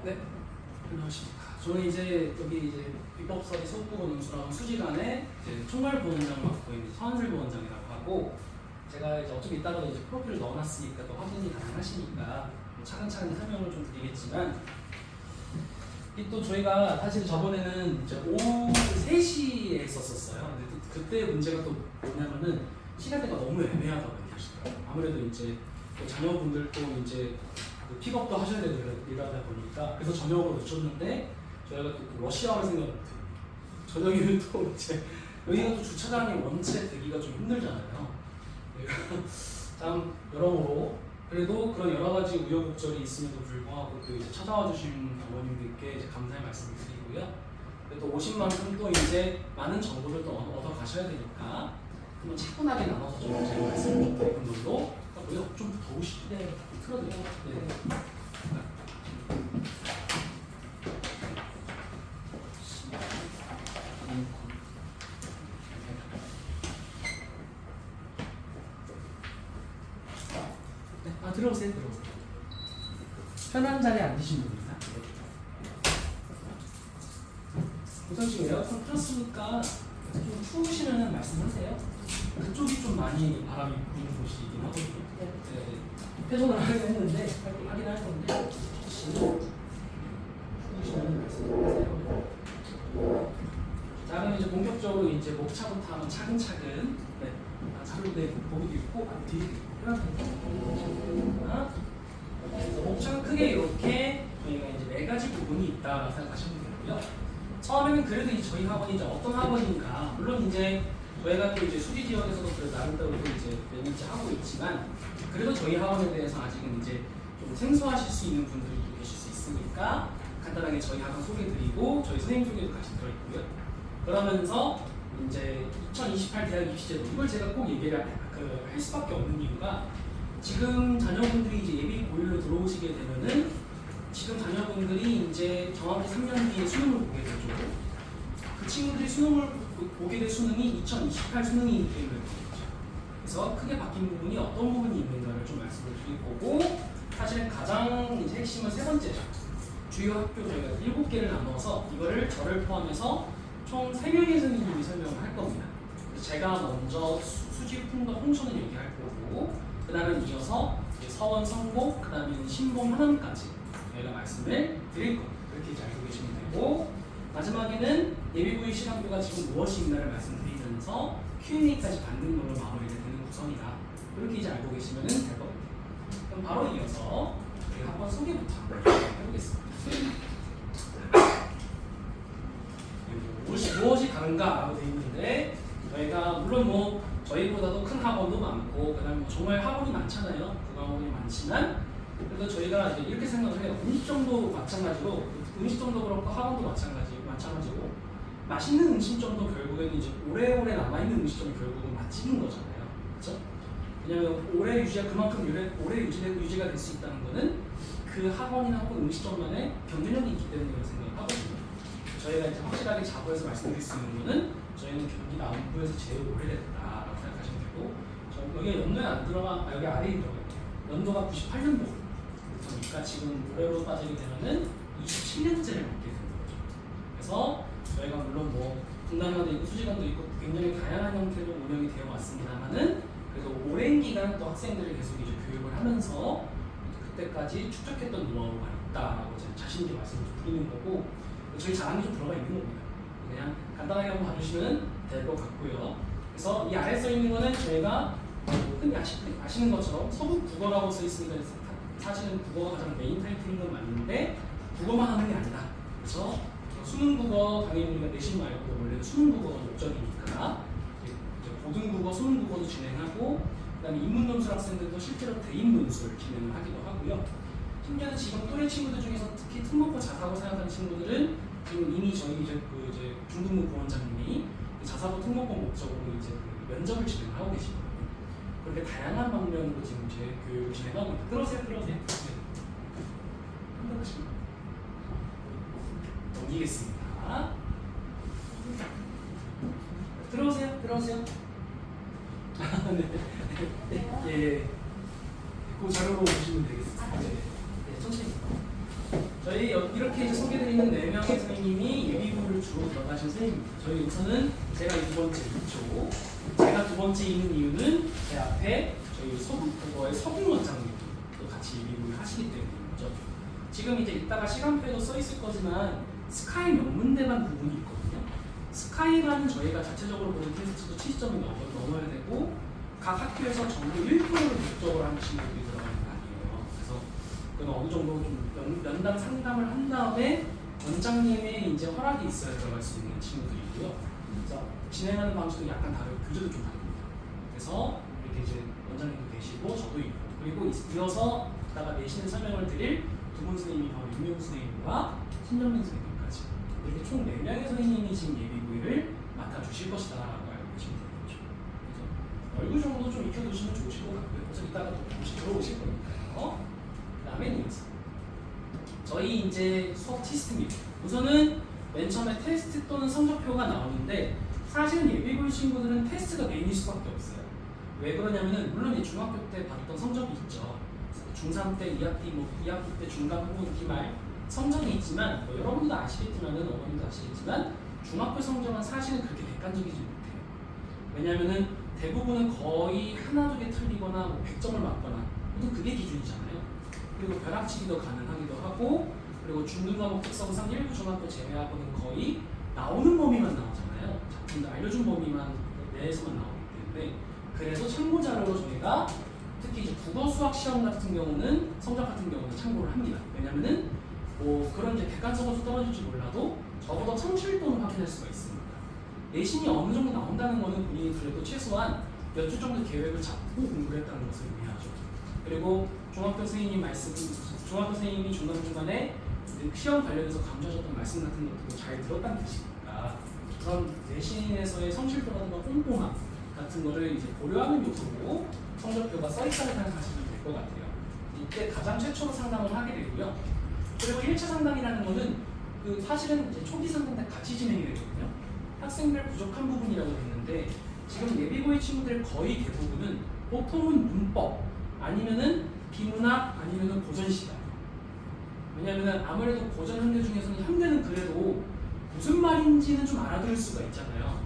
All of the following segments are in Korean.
네, 안녕하십니까. 저는 이제 여기 이제 비법서리 소부원원수랑 수지관에 이제 총괄부원장을 맡고 있는 서한슬 부원장이라고 하고, 제가 이제 어차피 이따가도 이제 프로필을 넣어놨으니까 또 확인이 가능하시니까 뭐 차근차근 설명을 좀 드리겠지만, 이 또 저희가 사실 저번에는 이제 오후 3시에 했었어요. 근데 그때 문제가 또 뭐냐면은 시간대가 너무 애매하다고 얘기하시더라고요. 아무래도 이제 또 자녀분들도 이제 그 픽업도 하셔야 되고 이러다 보니까 그래서 저녁으로 늦췄는데, 저희가 또 러시아를 생각 못해요. 저녁에는 또 이제 여기가 또 주차장이 원체 되기가 좀 힘들잖아요. 참 여러모로 그래도 그런 여러 가지 우여곡절이 있음에도 불구하고 또 이제 찾아와 주신 어머님들께 이제 감사의 말씀을 드리고요. 또 오신 만큼 또 이제 많은 정보를 또 얻어 가셔야 되니까 한번 차분하게 나눠서 좀 제가 말씀을 좀 드리는 걸로 하고요. 좀 더우시죠? 네. 틀어드려요. 네. 들어오세요. 편한 자리에 앉으시면 됩니다. 우선 지금 에어컨 틀었으니까 좀 추우시면 말씀하세요. 그쪽이 좀 많이 바람이 부는 곳이긴 하거든요. 네. 회전을 하려고 했는데 하긴 할 건데 추우시면 말씀하세요. 자, 그럼 이제 본격적으로 이제 목차부터 한번 차근차근 자료대 보기도 있고 뒤에도 있고 그래서 목차는 크게 이렇게 저희가 이제 4가지 부분이 있다라고 생각하시면 되고요. 처음에는 그래도 이제 저희 학원이 이제 어떤 학원인가, 물론 이제 저희가 또 이제 수지 지역에서도 그래도 나름대로 이제 몇 년째 하고 있지만, 그래도 저희 학원에 대해서 아직은 이제 좀 생소하실 수 있는 분들이 계실 수 있으니까 간단하게 저희 학원 소개드리고 저희 선생님 소개도 같이 들어있고요. 그러면서 이제 2028 대학 입시제도, 이걸 제가 꼭 얘기를 할 수밖에 없는 이유가, 지금 자녀분들이 이제 예비 고일로 들어오시게 되면은 지금 자녀분들이 이제 정확히 3년 뒤에 수능을 보게 되죠. 그 친구들이 수능을 보게 될 수능이 2028 수능이기 때문에 그렇죠. 그래서 크게 바뀐 부분이 어떤 부분이 있는가를 좀 말씀을 드릴 거고, 사실은 가장 이제 핵심은 3번째죠. 주요 학교 저희가 7개를 나눠서 이거를 저를 포함해서 총 3명의 선생님이 설명을 할 겁니다. 그래서 제가 먼저 수지, 풍과 홍천을 얘기할 거고, 그 다음에 이어서 서원, 성복, 그 다음에 신봉, 하남까지 저희가 말씀을 드릴 겁니다. 그렇게 이제 알고 계시면 되고, 마지막에는 예비고일 시간표가 지금 무엇이 있나를 말씀드리면서 Q&A까지 받는 걸로 마무리가 되는 구성이다. 이렇게 이제 알고 계시면 될 겁니다. 그럼 바로 이어서 저희가 한번 소개부터 한번 해보겠습니다. 무엇이 다른가라고 되어 있는데, 저희가 물론 뭐 저희보다도 큰 학원도 많고, 그다음에 뭐 정말 학원이 많잖아요. 국어학원이 많지만, 그래서 저희가 이제 이렇게 생각을 해요. 음식점도 마찬가지로, 음식점도 그렇고 학원도 마찬가지고, 맛있는 음식점도 결국에는 이제 오래오래 남아있는 음식점이 결국은 맛집인 거잖아요. 그렇죠? 왜냐하면 오래 유지가 그만큼 오래 유지가 될 수 있다는 거는 그 학원이나 혹은 음식점만의 경쟁력이 있기 때문이라고 생각을 하거든요. 저희가 이제 확실하게 자부해서 말씀드릴 수 있는 거는, 저희는 경기 남부에서 제일 오래됐다라고 생각하시면 되고, 여기 연도에 안 들어가, 여기 아래에 들어가요. 연도가 98년도. 그러니까 지금 올해로 빠지게 되면은 27년째를 먹게 되는 거죠. 그래서 저희가 물론 뭐 분당관도 있고 수지관도 있고 굉장히 다양한 형태로 운영이 되어 왔습니다만은, 그래도 오랜 기간 또 학생들을 계속 이제 교육을 하면서 그때까지 축적했던 노하우가 있다라고 제가 자신 있게 말씀을 좀 드리는 거고, 저희 자랑이 좀 들어가 있는 겁니다. 그냥 간단하게 한번 봐주시면 될 것 같고요. 그래서 이 아래 써 있는 거는 저희가 흔히 아시는 것처럼 서북 국어라고 써 있으니까 사실은 국어가 가장 메인 타이틀인 건 맞는데, 국어만 하는 게 아니다. 그래서 수능 국어, 당연히 우리가 내신 말고도 원래는 수능 국어가 목적이니까 이제 고등국어, 수능 국어도 진행하고, 그다음에 인문논술 학생들도 실제로 대인논술 진행을 하기도 하고요. 심지어는 지금 또래 친구들 중에서 특히 특목고 자사고 생각하는 친구들은 지금 이미 저희 이제 중등부 부원장님이 자사고 특목고 목적으로 이제 면접을 진행하고 계시거든요. 그렇게 다양한 방면으로 지금 제 교육을 진행하고 있습니다. 들어오세요. 넘기겠습니다. 들어오세요. 네. 예. 그 자료로 보시면 되겠습니다. 네. 천천히. 저희 저희 이렇게 이제 소개드리는 4명의 선생님이 예비군을 주로 들어가신 선생님입니다. 저희 우선은 제가 두 번째 있죠. 제가 두 번째 있는 이유는 제 앞에 저희 서북국어의 서북 원장님도 같이 예비군을 하시기 때문인 거죠. 지금 이제 이따가 시간표에도 써 있을 거지만 스카이 명문대반 부분이 있거든요. 스카이반은 저희가 자체적으로 보는 테스트도 70점이 넘어야 되고 각 학교에서 전부 1%를 목적으로 하는 친구들이 들어가는 거 아니에요. 그래서 그건 어느 정도 좀 면담 상담을 한 다음에 원장님의 이제 허락이 있어야 들어갈 수 있는 친구들이고요. 그래서 진행하는 방식도 약간 다르고 교재도 좀 다릅니다. 그래서 이렇게 이제 원장님도 계시고 저도 있고 그리고 이어서 이따가 내신을 설명을 드릴 두 분 선생님이 바로 윤명 선생님과 신정민 선생님까지 이렇게 총 4명의 선생님이 지금 예비구일을 맡아주실 것이다 라고 알고 계시면 되겠죠. 그래서 얼굴 정도 좀 익혀두시면 좋으실 것 같고요. 그래서 이따가 또 조금씩 들어오실 거니까요. 그 다음에 이어서 저희 이제 수업 시스템입니다. 우선은 맨 처음에 테스트 또는 성적표가 나오는데 사실은 예비군 친구들은 테스트가 메인일 수밖에 없어요. 왜 그러냐면은 물론 중학교 때 봤던 성적이 있죠. 중3 때 2학기, 2학기 때 중간 혹은 기말 성적이 있지만 여러분도 아시겠지만은 어머님도 아시겠지만 중학교 성적은 사실은 그렇게 객관적이지 못해요. 왜냐면은 대부분은 거의 하나 두 개 틀리거나 100점을 맞거나 보통 그게 기준이잖아요. 그리고 벼락치기도 가능하기도 하고 그리고 중등 과목 특성상 일부 중학교 제외하고는 거의 나오는 범위만 나오잖아요. 작품도 알려준 범위만 내에서만 나오기 때문에 그래서 참고 자료로 저희가 특히 이제 국어 수학 시험 같은 경우는 성적 같은 경우는 참고를 합니다. 왜냐면은 뭐 그런 이제 객관성은 떨어질지 몰라도 적어도 성실도는 확인할 수가 있습니다. 내신이 어느 정도 나온다는 거는 본인이 그래도 최소한 몇 주 정도 계획을 잡고 공부를 했다는 것을 의미하죠. 그리고 중학교 선생님이 중간중간에 시험 관련해서 강조하셨던 말씀 같은 것도 잘 들었다는 뜻이니까 그런 내신에서의 성실도라든가 꼼꼼함 같은 거를 이제 고려하는 요소로 성적표가 써있다고 생각하시면 될 것 같아요. 이때 가장 최초로 상담을 하게 되고요. 그리고 1차 상담이라는 거는 사실은 이제 초기 상담 때 같이 진행이 되거든요. 학생들 부족한 부분이라고 했는데 지금 예비고의 친구들 거의 대부분은 보통은 문법 아니면은 비문학 아니면은 고전 시간. 왜냐면은 아무래도 고전 현대 중에서는 현대는 그래도 무슨 말인지는 좀 알아들을 수가 있잖아요.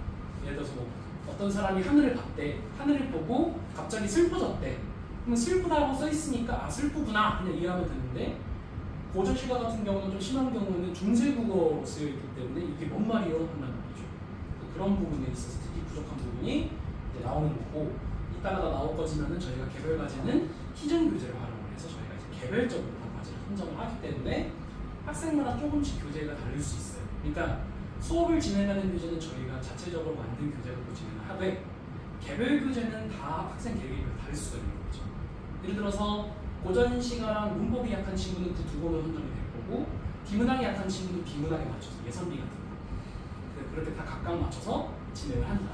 예를 들어서 뭐 어떤 사람이 하늘을 봤대. 하늘을 보고 갑자기 슬퍼졌대. 그러면 슬프다고 써 있으니까 아 슬프구나 그냥 이해하면 되는데 고전 시가 같은 경우는 좀 심한 경우는 중세국어로 쓰여 있기 때문에 이게 뭔 말이요? 한단 말이죠. 그런 부분에 있어서 특히 부족한 부분이 이제 나오는 거고 이따가 더 나올 거지만은 저희가 개별 과제는 희정 교재를 활용을 해서 저희가 이제 개별적으로 다 과제를 선정을 하기 때문에 학생마다 조금씩 교재가 다를 수 있어요. 그러니까 수업을 진행하는 교재는 저희가 자체적으로 만든 교재로 진행을 하되 개별 교재는 다 학생 계획이 다를 수가 있는 거죠. 예를 들어서 고전 시가랑 문법이 약한 친구는 그 두 권을 선정이 될 거고 비문학이 약한 친구는 비문학에 맞춰서 예선비 같은 거 그렇게 다 각각 맞춰서 진행을 한다.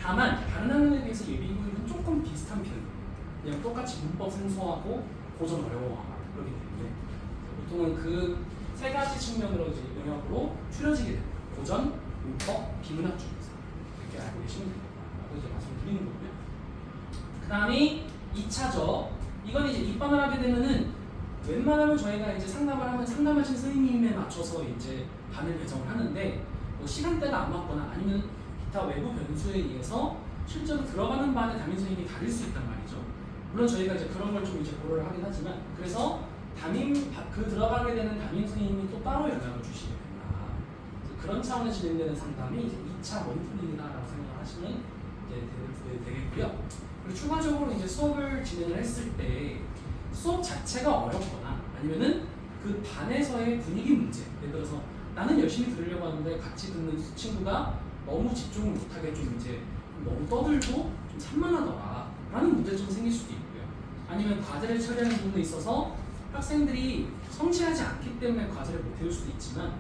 다만 다른 학년에 비해서 예비군은 조금 비슷한 편이에요. 그냥 똑같이 문법 생소하고 고전 어려워하고 그렇기 때문에 보통은 그 세 가지 측면으로 이제 영역으로 추려지게 됩니다. 고전, 문법, 비문학 중에서 이렇게 알고 계시면 되겠다라고 이제 말씀드리는 거고요. 그 다음이 2차죠. 이건 이제 입반을 하게 되면은 웬만하면 저희가 이제 상담을 하면 상담하신 선생님에 맞춰서 이제 반을 배정을 하는데 뭐 시간대가 안 맞거나 아니면 기타 외부 변수에 의해서 실제로 들어가는 반의 담임 선생님이 다를 수 있단 말이죠. 물론 저희가 이제 그런 걸 좀 이제 고려를 하긴 하지만 그래서 들어가게 되는 담임 선생님이 또 따로 연락을 주시게 된다. 그런 차원에서 진행되는 상담이 이제 2차 원투링이다라고 생각을 하시면 이제 되겠고요. 그리고 추가적으로 이제 수업을 진행을 했을 때 수업 자체가 어렵거나 아니면은 그 반에서의 분위기 문제. 예를 들어서 나는 열심히 들으려고 하는데 같이 듣는 친구가 너무 집중을 못하게 좀 이제 너무 떠들고 좀 산만하더라 라는 문제가 좀 생길 수도 있고요. 아니면 과제를 처리하는 부분에 있어서 학생들이 성취하지 않기 때문에 과제를 못 해올 수도 있지만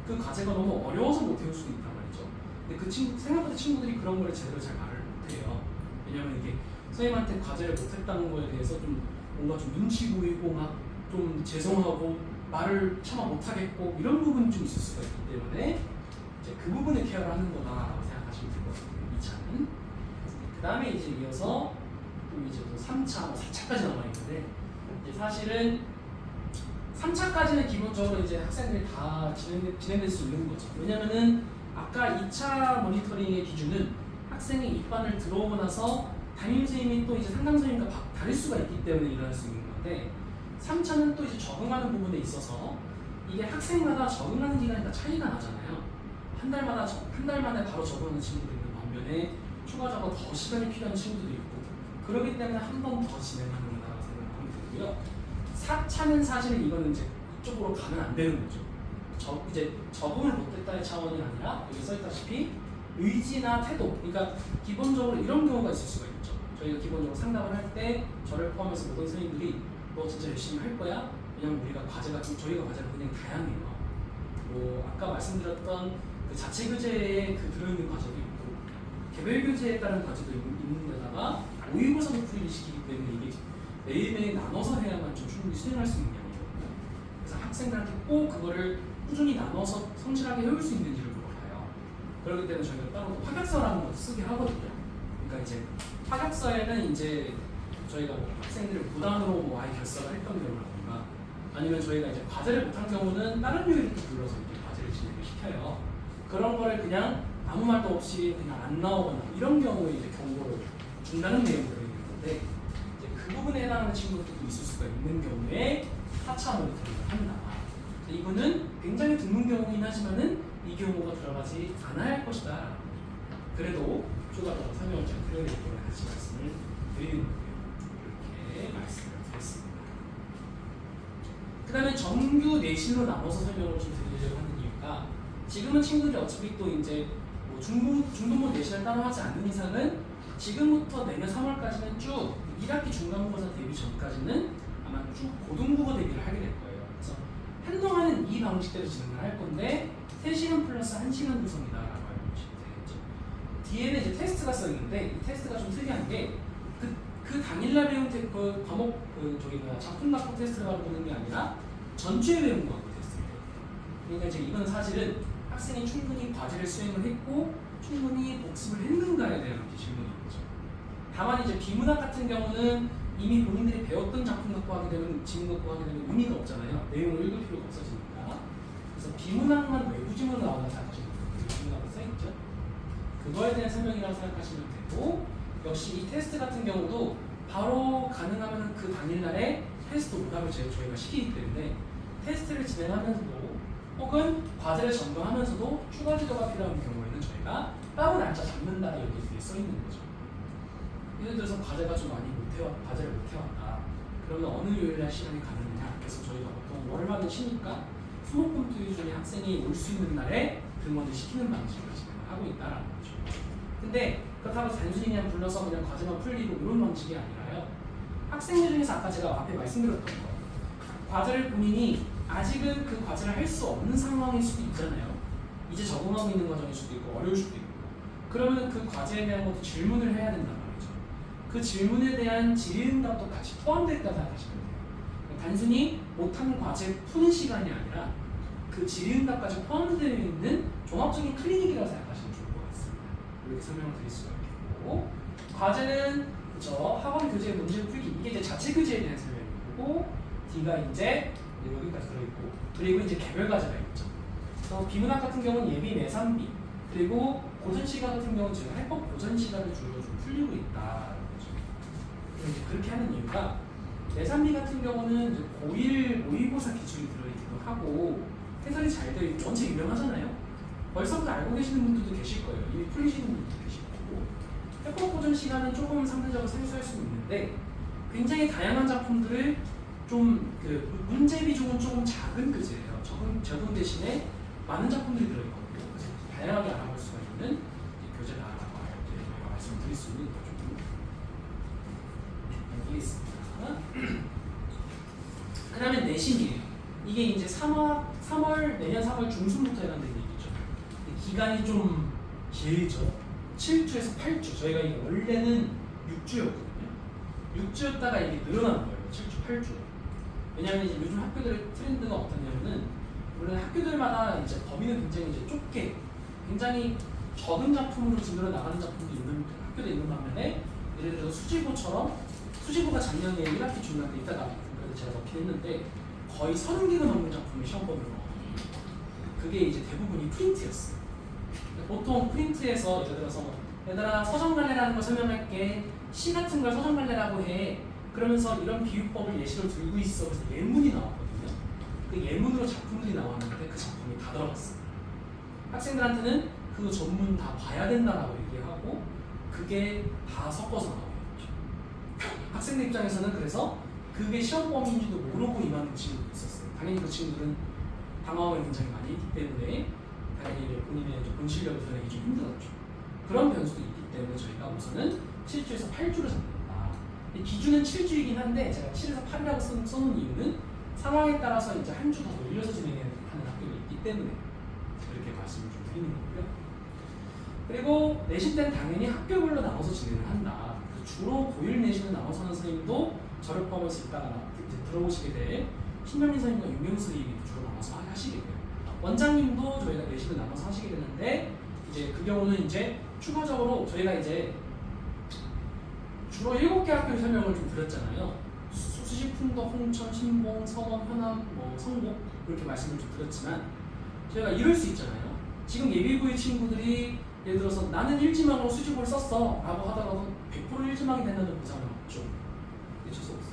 그 과제가 너무 어려워서 못 해올 수도 있단 말이죠. 근데 그 생각보다 친구들이 그런 걸 제대로 잘 말을 못 해요. 왜냐면 이게 선생님한테 과제를 못했다는 거에 대해서 좀 뭔가 좀 눈치 보이고 막 좀 죄송하고 말을 차마 못하겠고 이런 부분이 좀 있을 수가 있기 때문에 이제 그 부분을 케어를 하는 거다라고 생각하시면 될 것 같아요. 2차는. 그 다음에 이제 이어서 또 이제 또 3차, 4차까지 남아있는데 이제 사실은 3차까지는 기본적으로 이제 학생들이 다 진행될 수 있는 거죠. 왜냐면은 아까 2차 모니터링의 기준은 학생이 입반을 들어오고 나서 담임 선생님이 또 이제 상담 선생님과 다를 수가 있기 때문에 일어날 수 있는 건데 3차는 또 이제 적응하는 부분에 있어서 이게 학생마다 적응하는 기간이 다 차이가 나잖아요. 한 달 만에 바로 적응하는 친구도 있는 반면에 추가적으로 더 시간이 필요한 친구들도 있고 그렇기 때문에 한 번 더 진행하는 거라고 생각하면 되고요. 4차는 사실은 이거는 이제 그쪽으로 가면 안 되는 거죠. 이제 적응을 못했다의 차원이 아니라 여기 써있다시피 의지나 태도, 그러니까 기본적으로 이런 경우가 있을 수가 있죠. 저희가 기본적으로 상담을 할 때 저를 포함해서 모든 선생님들이 너 진짜 열심히 할 거야? 왜냐면 저희가 과제가 굉장히 다양해요. 뭐 아까 말씀드렸던 그 자체 교재에 그 들어있는 과제도 있고 개별 교재에 따른 과제도 있는 데다가 모의고사도 풀이를 시키기 때문에 이게 매일매일 나눠서 해야만 좀 충분히 수행할 수 있는 게 아니거든요. 그래서 학생들한테 꼭 그거를 꾸준히 나눠서 성실하게 해올 수 있는지를 물어봐요. 그렇기 때문에 저희가 따로 파격서라는 것도 쓰게 하거든요. 그러니까 이제 파격서에는 이제 저희가 뭐 학생들을 무단으로 뭐 아예 결석을 했던 경우라든가 아니면 저희가 이제 과제를 못한 경우는 다른 요일을 또 불러서 이제 과제를 진행을 시켜요. 그런 거를 그냥 아무 말도 없이 그냥 안 나오거나 이런 경우에 이제 경고를 준다는 내용이 들어있는 건데 이제 그 부분에 해당하는 친구들도 있을 수가 있는 경우에 4차 모니터링을 한다. 이거는 굉장히 드문 경우이긴 하지만은 이 경우가 들어가지 않아야 할 것이다. 그래도 추가적으로 설명을 좀 드려야 되기 때문에 같이 말씀을 드리는 거예요. 이렇게 말씀을 드렸습니다. 그 다음에 정규 내신으로 나눠서 설명을 좀 드리려고 하는 이유가 지금은 친구들이 어차피 또 이제 뭐 중등부 내신을 따로 하지 않는 이상은 지금부터 내년 3월까지는 쭉 1학기 중간고사 대비 전까지는 아마 쭉 고등국어 대비를 하게 될 거예요. 그래서 한동안은 이 방식대로 진행을 할 건데 3시간 플러스 1시간 구성이다라고 알고 보시면 되겠죠. 뒤에는 이제 테스트가 써 있는데 이 테스트가 좀 특이한 게 그 당일날 배운 그 과목 작품 낙법 테스트를 바로 보는 게 아니라 전주에 배운 과목 테스트예요. 그러니까 이제 이건 사실은 학생이 충분히 과제를 수행을 했고 충분히 복습을 했는가에 대한 질문인 거죠. 다만 이제 비문학 같은 경우는 이미 본인들이 배웠던 작품 갖고 하게 되면 지문 갖고 하게 되면 의미가 없잖아요. 내용을 읽을 필요가 없어지니까. 그래서 비문학만 외부 지문으로 나온다 생각하시면 돼요. 비문학으로 써있죠. 그거에 대한 설명이라고 생각하시면 되고 역시 이 테스트 같은 경우도 바로 가능하면 그 당일날에 테스트 오답을 저희가 시키기 때문에 테스트를 진행하면서도 혹은 과제를 점검하면서도 추가 지도가 필요한 경우에는 저희가 따로 날짜 잡는다 여기 뒤에 써 있는 거죠. 예를 들어서 과제가 좀 많이 과제를 못 해왔다. 그러면 어느 요일날 시간이 가능하냐? 그래서 저희가 보통 월화는 쉬니까 수목금토일 중에 학생이 올 수 있는 날에 등원을 시키는 방식으로 진행을 하고 있다라는 거죠. 근데 그렇다고 단순히 그냥 불러서 그냥 과제만 풀리고 이런 방식이 아니라요. 학생들 중에서 아까 제가 앞에 말씀드렸던 거 과제를 본인이 아직은 그 과제를 할 수 없는 상황일 수도 있잖아요. 이제 적응하고 있는 과정일 수도 있고 어려울 수도 있고 그러면 그 과제에 대한 것도 질문을 해야 된단 말이죠. 그 질문에 대한 질의응답도 같이 포함되어 있다고 생각하시면 돼요. 단순히 못한 과제 푸는 시간이 아니라 그 질의응답까지 포함되어 있는 종합적인 클리닉이라고 생각하시면 좋을 것 같습니다. 이렇게 설명을 드릴 수가 있겠고 과제는 그쵸 학원 교재 문제 풀기 이게 이제 자체 교재에 대한 설명이고 D가 이제 여기까지 들어있고 그리고 이제 개별 과제가 있죠. 그래서 비문학 같은 경우는 예비 내산비 그리고 고전 시간 같은 경우는 지금 해법 고전 시간을 주로 좀 풀리고 있다. 그렇게 하는 이유가 내산비 같은 경우는 이제 고1 모의고사 기준이 들어있기도 하고 해설이 잘 되어 있고 원체 유명하잖아요. 벌써부터 알고 계시는 분들도 계실 거예요. 이미 풀리시는 분들도 계실 거고 해법 고전 시간은 조금 상대적으로 생소할 수 있는데 굉장히 다양한 작품들을 좀 그 문제 비중은 조금 작은 교재예요. 적은 대신에 많은 작품들이 들어있거든요. 그래서 다양하게 알아볼 수가 있는 교재다라고 말씀을 드릴 수 있는 거죠. 여기 있습니다. 그 다음에 내신이에요. 이게 이제 내년 3월 중순부터 해당되는 얘기죠. 기간이 좀 길죠. 7주에서 8주. 저희가 이게 원래는 6주였거든요. 6주였다가 이게 늘어난 거예요. 7주, 8주. 왜냐하면 이제 요즘 학교들의 트렌드가 어떠냐면은 물론 학교들마다 이제 범위는 굉장히 이제 좁게 굉장히 적은 작품으로 진도를 나가는 작품도 있는 학교도 있는 반면에 예를 들어서 수지고처럼 수지고가 작년에 1학기 중간 때 있다가 그래서 제가 넣긴 했는데 거의 30개가 넘는 작품이 시험법으로 나왔거든요. 그게 이제 대부분이 프린트였어요. 보통 프린트에서 예를 들어서 얘들아 서정갈래라는 걸 설명할게. 시 같은 걸 서정갈래라고 해. 그러면서 이런 비유법을 예시로 들고 있어. 그래서 예문이 나왔거든요. 그 예문으로 작품들이 나왔는데 그 작품이 다 들어갔어요. 학생들한테는 그 전문 다 봐야 된다라고 얘기하고 그게 다 섞어서 나오겠죠. 학생들 입장에서는 그래서 그게 시험범위인지도 모르고 임하는 친구도 있었어요. 당연히 그 친구들은 방어학을 굉장히 많이 했기 때문에 당연히 본인의 본 실력을 드러내기 좀 힘들었죠. 그런 변수도 있기 때문에 저희가 우선은 7주에서 8주를 잡는다. 기준은 7주이긴 한데 제가 7에서 8이라고 써놓은 이유는 상황에 따라서 이제 한 주 더 올려서 진행하는 학교가 있기 때문에 그렇게 말씀을 좀 드리는 거고요. 그리고 내신 때는 당연히 학교별로 나눠서 진행을 한다. 주로 고일 내신을 나눠서 하는 선생님도 저를 포함해서 이따가 들어오시게 될 신명민 선생님과 윤명 선생님이 주로 나눠서 하시게 돼요. 원장님도 저희가 내신을 나눠서 하시게 되는데 이제 그 경우는 이제 추가적으로 저희가 이제 주로 7개 학교를 설명을 좀 드렸잖아요. 수시, 풍덕, 홍천, 신봉, 서원, 현암, 성북 이렇게 말씀을 좀 드렸지만 저희가 이럴 수 있잖아요. 지금 예비고의 친구들이 예를 들어서 나는 1지망으로 수직을 썼어 라고 하더라도 100% 1지망이 된다는 보장은 없죠.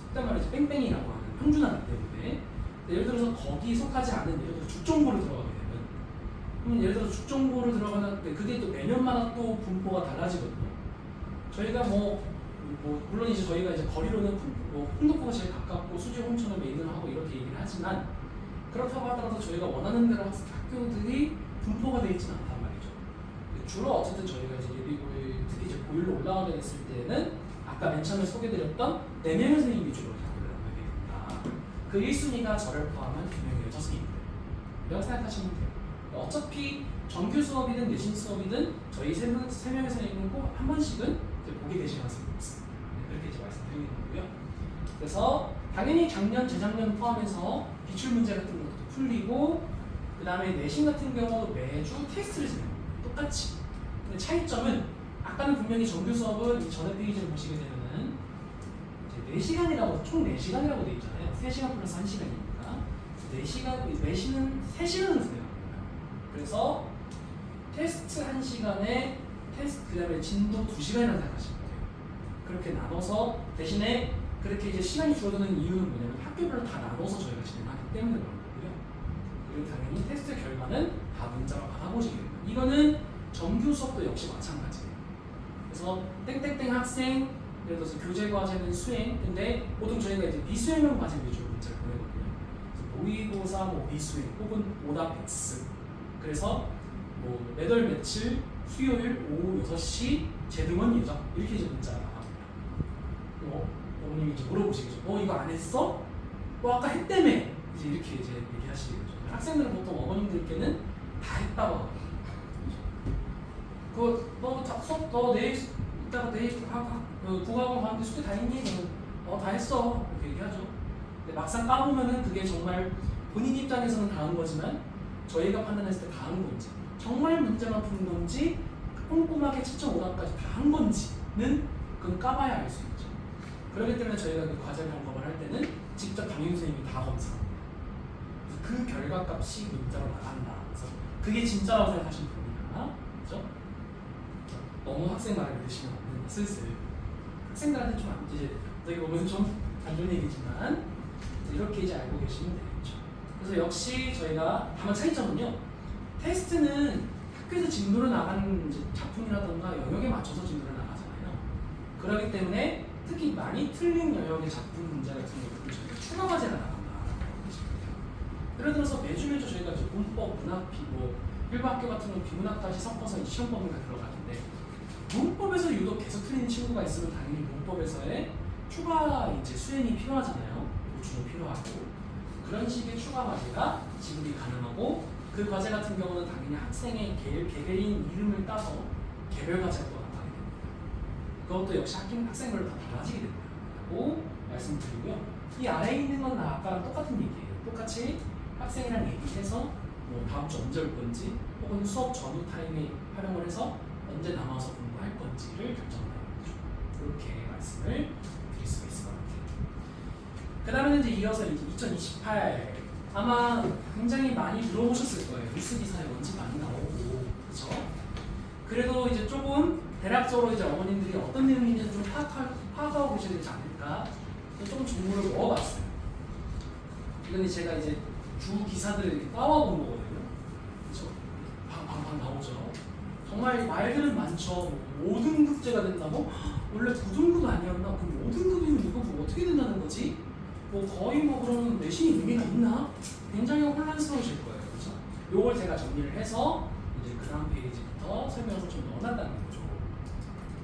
그때 말이지 뺑뺑이라고 하는 평준화기 때문에 예를 들어서 거기 속하지 않은 예를 들어서 죽정고를 들어가게 되면 그러면 예를 들어서 죽정고를 들어가는데 그게 또 매년마다 또 분포가 달라지거든요. 저희가 물론 이제 저희가 이제 거리로는 홍덕고가 제일 가깝고 수지 홍천을 메인으로 하고 이렇게 얘기를 하지만 그렇다고 하더라도 저희가 원하는 대로 학교들이 분포가 되어 있지는 않단 말이죠. 주로 어쨌든 저희가 이제 예비고일 특히 이제 고일로 올라가게 됐을 때는 아까 맨 처음에 소개드렸던 4명의 선생님 위주로 학교를 나가게 됩니다. 그 1순위가 저를 포함한 2명의 여선생님들 이라고 생각하시면 돼요. 어차피 정규 수업이든 내신 수업이든 저희 3명의 선생님은 꼭 한 번씩은 보게 되실 가능성이 없습니다. 그렇게 이제 말씀드리는 거고요. 그래서 당연히 작년, 재작년 포함해서 기출 문제 같은 것도 풀리고 그 다음에 내신 같은 경우도 매주 테스트를 진행합니다. 똑같이. 근데 차이점은 아까는 분명히 정규 수업은 이 전에 페이지를 보시게 되면은 이제 4시간이라고 총 4시간이라고 되어 있잖아요. 3시간 플러스 1시간이니까 4시간, 내신은 3시간을 진행합니다. 그래서 테스트 1시간에 테스트 그 다음에 진도 2시간이라고 생각하시면 돼요. 그렇게 나눠서 대신에 그렇게 이제 시간이 줄어드는 이유는 뭐냐면 학교별로 다 나눠서 저희가 진행하기 때문에 그런 거고요. 그리고 당연히 테스트 결과는 다 문자로 받아보시게 됩니다. 이거는 정규 수업도 역시 마찬가지예요. 그래서 땡땡땡 학생 예를 들어서 교재 과제는 수행 근데 보통 저희가 이제 비수행형 과제 위주로 문자를 보내거든요. 모의고사 비수행 혹은 오답 X 그래서 매달 며칠 수요일 오후 6시 재등원 예정 이렇게 이제 문자가 나갑니다. 어머님이 이제 물어보시겠죠. 이거 안 했어? 아까 했다며 이제 이렇게 이제 얘기하시겠죠. 학생들은 보통 어머님들께는 다 했다고 하거든요. 너 내일 이따가 내일 국어학원 가는데 숙제 다 했니? 그러면 다 했어 이렇게 얘기하죠. 근데 막상 까보면은 그게 정말 본인 입장에서는 다 한 거지만 저희가 판단했을 때 다 한 건지 정말 문제만 푸는 건지 꼼꼼하게 채점 오답까지 다 한 건지는 그건 까봐야 알 수 있죠. 그렇기 때문에 저희가 그 과제 점검을 할 때는 직접 담임 선생님이 다 검사합니다. 그래서 그 결과값이 문자로 나간다. 그래서 그게 진짜라고 생각하시면 됩니다. 그렇죠? 너무 학생 말을 믿으시면 안 된다. 슬슬 학생들한테 좀 이제 어떻게 보면 좀 안 좋은 얘기지만 이렇게 이제 알고 계시면 되겠죠. 그래서 역시 저희가 다만 차이점은요. 테스트는 학교에서 진도를 나가는 이제 작품이라던가 영역에 맞춰서 진도를 나가잖아요. 그렇기 때문에 특히 많이 틀린 영역의 작품 문제 같은 것들은 저희가 추가 과제가 나간다. 예를 들어서 매주 저희가 이제 문법, 문학, 일부 학교 같은 경우 비문학까지 섞어서 시험 범위가 들어가는데 문법에서 유독 계속 틀리는 친구가 있으면 당연히 문법에서의 추가 이제 수행이 필요하잖아요. 보충이 필요하고 그런 식의 추가 과제가 지급이 가능하고 그 과제 같은 경우는 당연히 학생의 개개인 이름을 따서 개별 과제가 또 나가게 됩니다. 그것도 역시 학생별로 다 달라지게 된다고 말씀드리고요. 이 아래에 있는 건 아까랑 똑같은 얘기예요. 똑같이 학생이랑 얘기해서 다음 주 언제 올 건지 혹은 수업 전후 타임에 활용을 해서 언제 남아서 공부할 건지를 결정하는 거죠. 이렇게 말씀을 드릴 수가 있을 것 같아요. 그 다음에 이제 이어서 이제 2028 아마 굉장히 많이 들어보셨을 거예요. 뉴스 기사에 원지 많이 나오고 그렇죠? 그래도 이제 조금 대략적으로 이제 어머님들이 어떤 내용인지 좀 파악하고 계셔야 되지 않을까? 조금 정보를 넣어봤어요. 이건 제가 이제 주 기사들을 따와본 거거든요. 그렇죠? 방방 나오죠. 정말 말들은 많죠. 5등급제가 된다고? 원래 9등급 아니었나? 그럼 5등급이면 이거 뭐 어떻게 된다는 거지? 뭐 거의 뭐 그러면 내신이 의미가 있나? 굉장히 혼란스러우실 거예요. 그렇죠? 요걸 제가 정리를 해서 이제 그 다음 페이지부터 설명을 좀 넣어놨다는 거죠.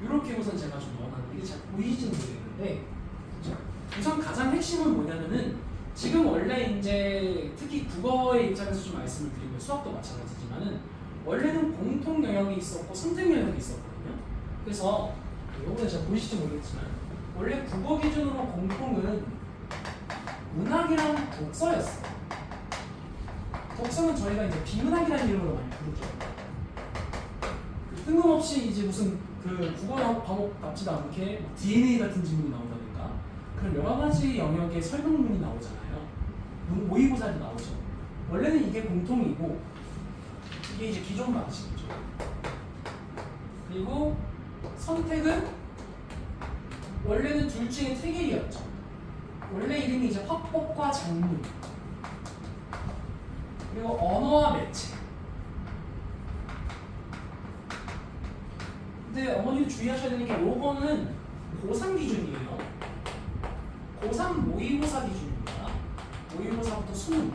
이렇게 우선 제가 좀 넣어놨는데 이게 잘 보이지는 모르겠는데 그렇죠? 우선 가장 핵심은 뭐냐면은 지금 원래 이제 특히 국어의 입장에서 좀 말씀을 드리고 수학도 마찬가지지만은 원래는 공통 영역이 있었고 선택 영역이 있었거든요. 그래서 요거는 잘 보이실지 모르겠지만 원래 국어 기준으로 공통은 문학이랑 독서였어요. 독서는 저희가 이제 비문학이라는 이름으로 많이 부르죠. 뜬금없이 이제 무슨 그 국어 과목 같지도 않게 DNA 같은 질문이 나온다든가 그런 여러 가지 영역의 설명문이 나오잖아요. 모의고사도 나오죠. 원래는 이게 공통이고 이게 이제 기존 방식이죠. 그리고 선택은 원래는 둘 중에 태길이었죠. 원래 이름이 이제 화법과 장문 그리고 언어와 매체. 근데 어머니도 주의하셔야 되는 게 요거는 고3 기준이에요. 고3 모의고사 기준입니다. 모의고사부터 수능.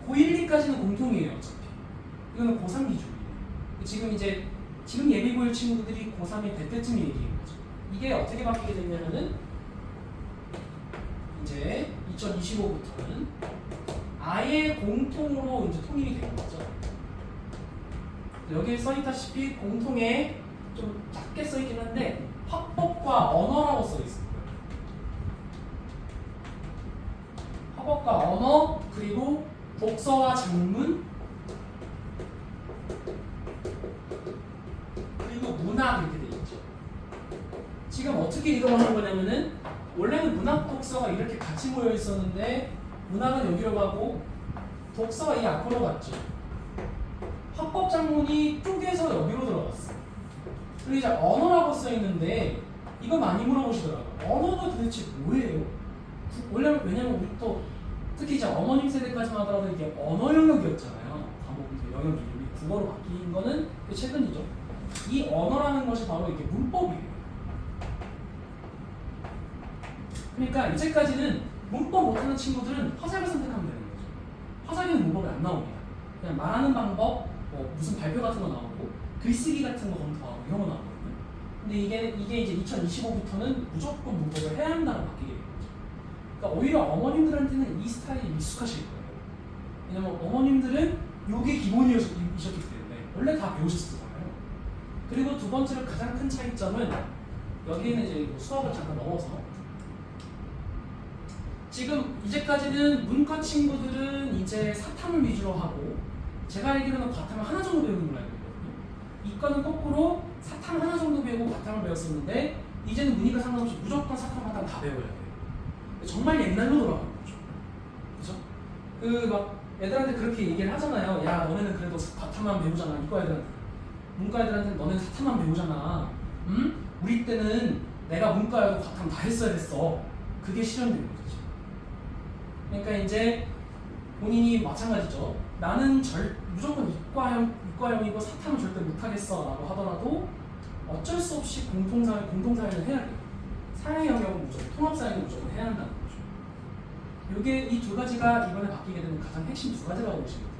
고1, 2까지는 공통이에요. 어차피. 이거는 고3 기준이에요. 지금 예비고일 친구들이 고3이 될 때쯤 얘기인 거죠. 이게 어떻게 바뀌게 되냐면은 이제 2025부터는 아예 공통으로 이제 통일이 되는 거죠. 여기에 써있다시피 공통에 좀 작게 써있긴 한데 화법과 언어라고 써있을 거예요. 화법과 언어 그리고 독서와 작문 그리고 문학 이렇게 돼 있죠. 지금 어떻게 이동을 하는 거냐면은 원래는 문학 독서가 이렇게 같이 모여 있었는데 문학은 여기로 가고 독서가 이 앞으로 갔죠. 화법 장문이 쪼개서 여기로 들어갔어. 그리고 이제 언어라고 써 있는데 이거 많이 물어보시더라고요. 언어가 도대체 뭐예요? 왜냐면 우리 또 특히 이제 어머님 세대까지만 하더라도 이게 언어 영역이었잖아요. 과목 영역 이름이 국어로 바뀐 거는 최근이죠. 이 언어라는 것이 바로 이게 문법이에요. 그러니까 이제까지는 문법 못하는 친구들은 화작을 선택하면 되는 거죠. 화작에는 문법이 안 나옵니다. 그냥 말하는 방법, 뭐 무슨 발표 같은 거 나오고 글쓰기 같은 거 검토하고 이런 거 나오거든요. 근데 이게 이제 2025부터는 무조건 문법을 해야 한다고 바뀌게 되는 거죠. 그러니까 오히려 어머님들한테는 이 스타일이 익숙하실 거예요. 왜냐면 어머님들은 이게 기본이셨기 때문에 원래 다 배우셨잖아요. 그리고 두 번째로 가장 큰 차이점은 여기에는 이제 수학을 잠깐 넘어서 지금 이제까지는 문과 친구들은 이제 사탐을 위주로 하고 제가 알기로는 과탐을 하나 정도 배우는 걸로 알고 있거든요. 이과는 거꾸로 사탐 하나 정도 배우고 과탐을 배웠었는데 이제는 문이과 상관없이 무조건 사탐 과탐 다 배워야 돼요. 정말 옛날로 돌아가는 거죠. 그죠? 그 막 애들한테 그렇게 얘기를 하잖아요. 야 너네는 그래도 과탐만 배우잖아. 이과 애들한테. 문과 애들한테는 너네는 사탐만 배우잖아. 응? 우리 때는 내가 문과여도 과탐 다 했어야 됐어. 그게 실현된 거죠. 그러니까 이제 본인이 마찬가지죠. 나는 무조건 이과형이고 사탐은 절대 못하겠어 라고 하더라도 어쩔 수 없이 공동사회를 해야 돼요. 사회 영역은 무조건, 통합사회는 무조건 해야 한다는 거죠. 이게 이 두 가지가 이번에 바뀌게 되는 가장 핵심 두 가지라고 보시면 돼요.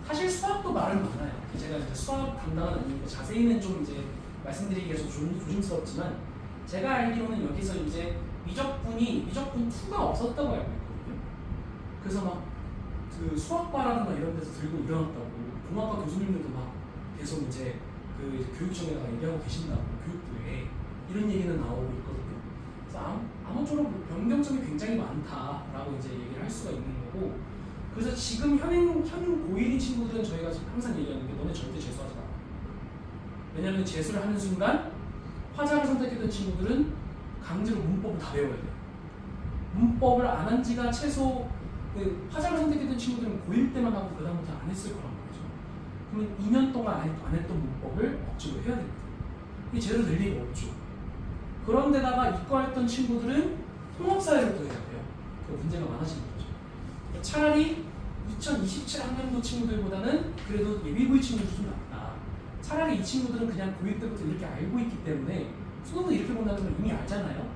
사실 수학도 말은 많아요. 제가 이제 수학 담당은 아니고 자세히는 좀 이제 말씀드리기가 좀 조심스럽지만 제가 알기로는 여기서 이제 미적분 2가 없었다고 알고 있거든요. 그래서 막 그 수학과라든가 이런 데서 들고 일어났다고 공학과 교수님들도 막 계속 이제 그 교육청에다가 얘기하고 계신다고 교육부에 이런 얘기는 나오고 있거든요. 그래서 아무쪼록 변경점이 굉장히 많다라고 이제 얘기를 할 수가 있는 거고 그래서 지금 현행 고1인 친구들은 저희가 지금 항상 얘기하는 게 너네 절대 재수하지 마라. 왜냐하면 재수를 하는 순간 화작을 선택했던 친구들은 강제로 문법을 다 배워야 돼요. 문법을 안 한 지가 최소 그 화자를 선택했던 친구들은 고1 때만 하고 그 다음부터 안 했을 거란 말이죠. 그러면 2년 동안 안 했던 문법을 억지로 해야 됩니다. 이게 제대로 될 리가 없죠. 그런데다가 이과했던 친구들은 통합사회를 또 해야 돼요. 그 문제가 많아지는 거죠. 차라리 2027 학년도 친구들보다는 그래도 예비고일 친구들이 좀 낫다. 차라리 이 친구들은 그냥 고1 때부터 이렇게 알고 있기 때문에 수능도 이렇게 본다는 걸 이미 알잖아요.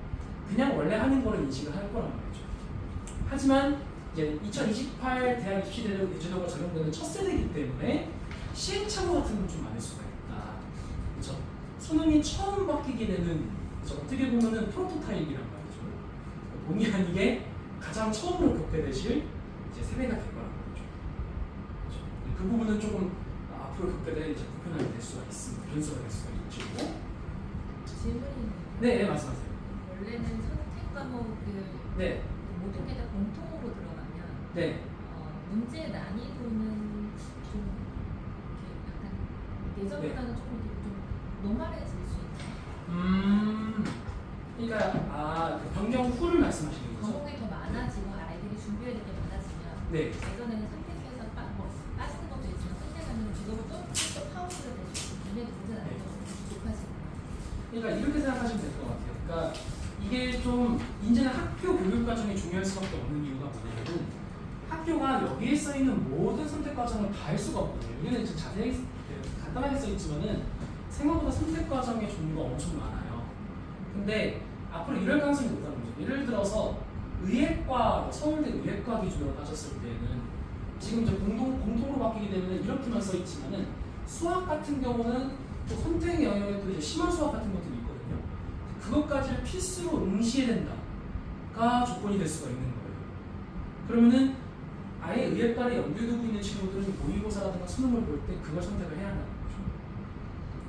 그냥 원래 하는 거를 인식을 할 거란 말이죠. 하지만 이제 2028 대학 입시제도가 적용되는 첫 세대이기 때문에 시행착오 같은 건 좀 많을 수가 있다. 그렇죠? 수능이 처음 바뀌게 되는 어떻게 보면은 프로토타입이란 말이죠. 본의 아니게 가장 처음으로 겪게 되실 이제 세대가 될 거란 말이죠. 그렇죠? 그 부분은 조금 앞으로 겪게 될 이제 불편함이 될 수가 있습니다. 변수가 될 수가 있고. 질문이 네, 말씀하세요. 원래는 선택 과목을 네, 모든 게 다 공통으로 들어가면 네, 문제 난이도는 좀 이렇게 약간 예전보다는 조금 이렇게 좀 노멀해질 수 있나요? 그러니까 그 변경 후를 말씀하시는 거죠? 과목이 더 많아지고 아이들이 준비해야 될 게 많아지면 네. 예전에는 선택해서 빠지는 것도 있지만 선택하면 이거를 좀 파워풀을 내주고 얘네도 문제 난이도가 높아지고 그러니까 이렇게 생각하시면 될 것 같아요. 그러니까 이게 좀 이제는 학교 교육 과정이 중요할 수밖에 없는 이유가 뭐냐면 학교가 여기에 써 있는 모든 선택 과정을 다 할 수가 없거든요. 여기는 좀 자세히 간단하게 써 있지만은 생각보다 선택 과정의 종류가 엄청 많아요. 근데 앞으로 이럴 가능성이 높다는 거죠. 예를 들어서 의예과, 서울대 의예과 기준으로 따졌을 때는 지금 이제 공통으로 바뀌게 되면 이렇게만 써 있지만은 수학 같은 경우는 또 선택 영역에 또 이제 심한 수학 같은 것들이 있거든요. 그것까지를 필수로 응시해야 된다가 조건이 될 수가 있는 거예요. 그러면은 아예 의예과를 염두에 두고 있는 친구들은 모의고사라든가 수능을 볼 때 그걸 선택을 해야 한다는 거죠.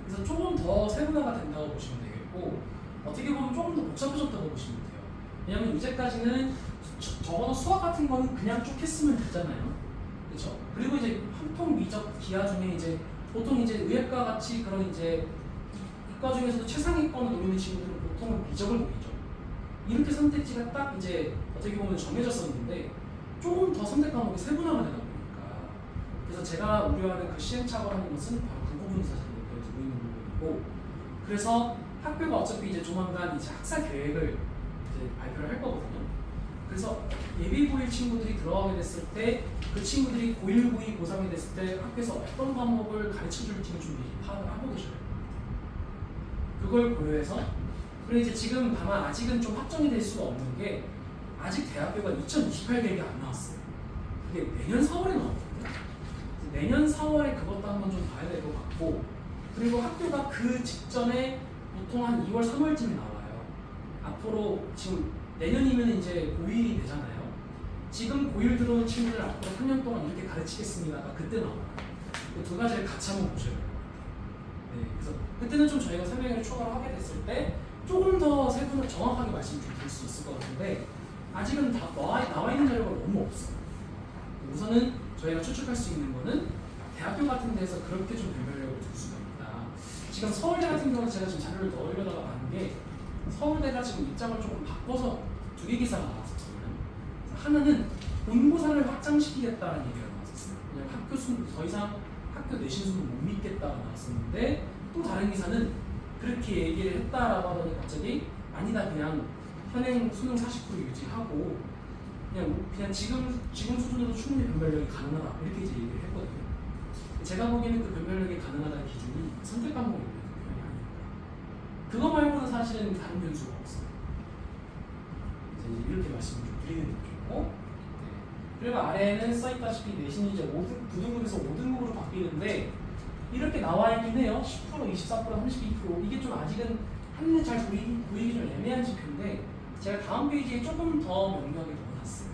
그래서 조금 더 세분화가 된다고 보시면 되겠고 어떻게 보면 조금 더 복잡해졌다고 보시면 돼요. 왜냐하면 이제까지는 적어도 수학 같은 거는 그냥 쭉 했으면 되잖아요. 그렇죠? 그리고 이제 한통 미적 기하 중에 이제 보통 이제 의예과 같이 그런 이제 이과 중에서도 최상위권을 노리는 친구들은 보통은 미적을 노리죠. 이렇게 선택지가 딱 이제 어떻게 보면 정해졌었는데 조금 더 선택 과목이 세분화가 되다 보니까 그래서 제가 우려하는 그 시행착오라는 것은 바로 그 부분이 사실 옆에 두고 있는 부분이고 그래서 학교가 어차피 이제 조만간 이제 학사 계획을 이제 발표를 할 거거든요. 그래서 예비고일 친구들이 들어가게 됐을 때 그 친구들이 고1, 고2, 고3이 됐을 때 학교에서 어떤 과목을 가르쳐 줄지는 좀 미리 파악을 하고 계셔야 돼요. 그걸 고려해서 그리고 이제 지금 다만 아직은 좀 확정이 될 수가 없는 게 아직 대학교가 2028 계획이 안 나왔어요. 그게 내년 4월에 나오거든요. 내년 4월에 그것도 한번 좀 봐야 될 것 같고 그리고 학교가 그 직전에 보통 한 2월, 3월쯤에 나와요. 앞으로 지금 내년이면 이제 고1이 되잖아요. 지금 고1 들어온 친구들 앞으로 3년 동안 이렇게 가르치겠습니다가 그때 나와요. 그 두 가지를 같이 한번 보셔야 돼요. 네, 그래서 그때는 좀 저희가 설명을 추가로 하게 됐을 때 조금 더 세분을 정확하게 말씀 좀 드릴 수 있을 것 같은데 아직은 다 나와 있는 자료가 너무 없어요. 우선은 저희가 추측할 수 있는 거는 대학교 같은 데서 그렇게 좀 변별력을 둘 수가 있다. 지금 서울대 같은 경우는 제가 지금 자료를 넣으려다가 본 게 서울대가 지금 입장을 조금 바꿔서 두 개 기사가 나왔었거든요. 하나는 본고사를 확장시키겠다는 얘기가 나왔었어요. 그냥 학교 수는 더 이상 학교 내신 수는 못 믿겠다가 나왔었는데 또 다른 기사는 그렇게 얘기를 했다라고 하더니 갑자기 아니다 그냥 현행 수능 40% 유지하고 그냥 지금 수준으로 충분히 변별력이 가능하다 이렇게 이제 얘기를 했거든요. 제가 보기에는 그 변별력이 가능하다는 기준이 선택 과목이 있는 변이 아닙니다. 그거 말고는 사실은 다른 변수가 없어요. 이제 이렇게 말씀을 좀 드리는 거죠. 네. 그리고 아래에는 써있다시피 내신이 이제 9등급에서 5등급으로 바뀌는데 이렇게 나와 있긴 해요. 10%, 24%, 32% 이게 좀 아직은 한눈에 잘 보이기 좀 애매한 지표인데 제가 다음 페이지에 조금 더 명료하게 넣어놨어요.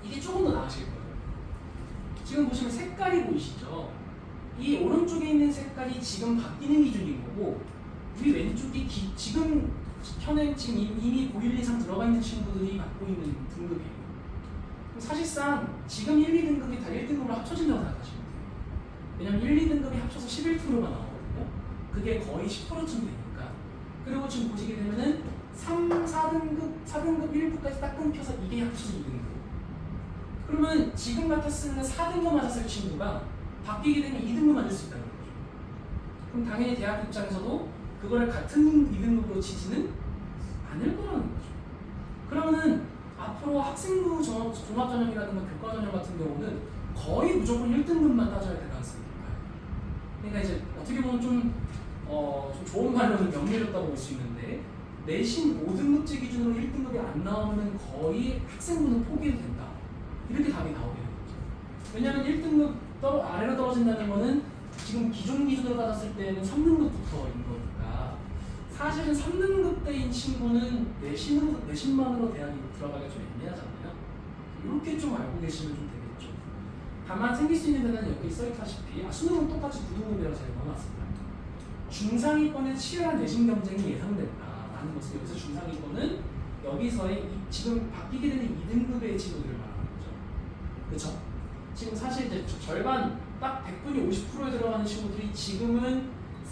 이게 조금 더 나으실 거예요. 지금 보시면 색깔이 보이시죠? 이 오른쪽에 있는 색깔이 지금 바뀌는 기준인 거고 우리 왼쪽이 지금 현행 지금 이미 고1 이상 들어가 있는 친구들이 갖고 있는 등급이에요. 사실상 지금 1, 2등급이 다 1등급으로 합쳐진다고 생각하시면 돼요. 왜냐면 1, 2등급이 합쳐서 11%가 나오거든요. 그게 거의 10%쯤 되니까. 그리고 지금 보시게 되면은 4등급 1부까지 딱 끊겨서 이게 합쳐서 2등급. 그러면 지금 같았으면 4등급 맞았을 친구가 바뀌게 되면 2등급 맞을 수 있다는 거죠. 그럼 당연히 대학 입장에서도 그걸 같은 2등급으로 치지는 않을 거라는 거죠. 그러면은 앞으로 학생부 종합전형이라든가 교과전형 같은 경우는 거의 무조건 1등급만 따져야 될 가능성이 높아요. 그러니까 이제 어떻게 보면 좀 좋은 말로는 명예롭다고 볼 수 있는데 내신 5등급제 기준으로 1등급이 안 나오면 거의 학생부는 포기해도 된다. 이렇게 답이 나오게 되는 거죠. 왜냐하면 1등급 아래로 떨어진다는 거는 지금 기존 기준으로 따졌을 때는 3등급부터인 거니까 사실은 3등급대인 친구는 내신만으로 대학에 들어가기가 좀 애매하잖아요. 이렇게 좀 알고 계시면 좀 되겠죠. 다만 생길 수 있는 데는 여기 써있다시피 수능은 똑같이 9등급이라고 제가 넣어놨습니다. 중상위권의 치열한 내신 경쟁이 예상된다라는 것은 여기서 중상위권은 여기서의 지금 바뀌게 되는 2등급의 친구들을 말하는 거죠. 그렇죠? 지금 사실 이제 절반 딱 100분이 50%에 들어가는 친구들이 지금은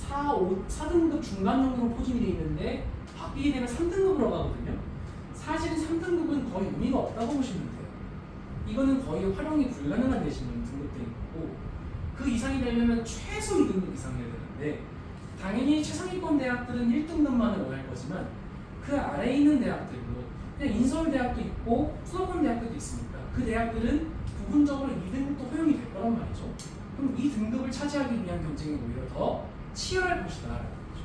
4등급 중간 정도로 포진이 되어 있는데 바뀌게 되면 3등급으로 가거든요. 사실은 3등급은 거의 의미가 없다고 보시면 돼요. 이거는 거의 활용이 불가능한 내신 등급대인 거고 그 이상이 되려면 최소 2등급 이상이어야 되는데 당연히 최상위권 대학들은 1등급만을 원할 거지만 그 아래에 있는 대학들 그냥 인서울대학도 있고 수도권 대학들도 있으니까 그 대학들은 부분적으로 2등급도 허용이 될 거란 말이죠. 그럼 이 등급을 차지하기 위한 경쟁이 오히려 더 치열할 것이다 라는 거죠.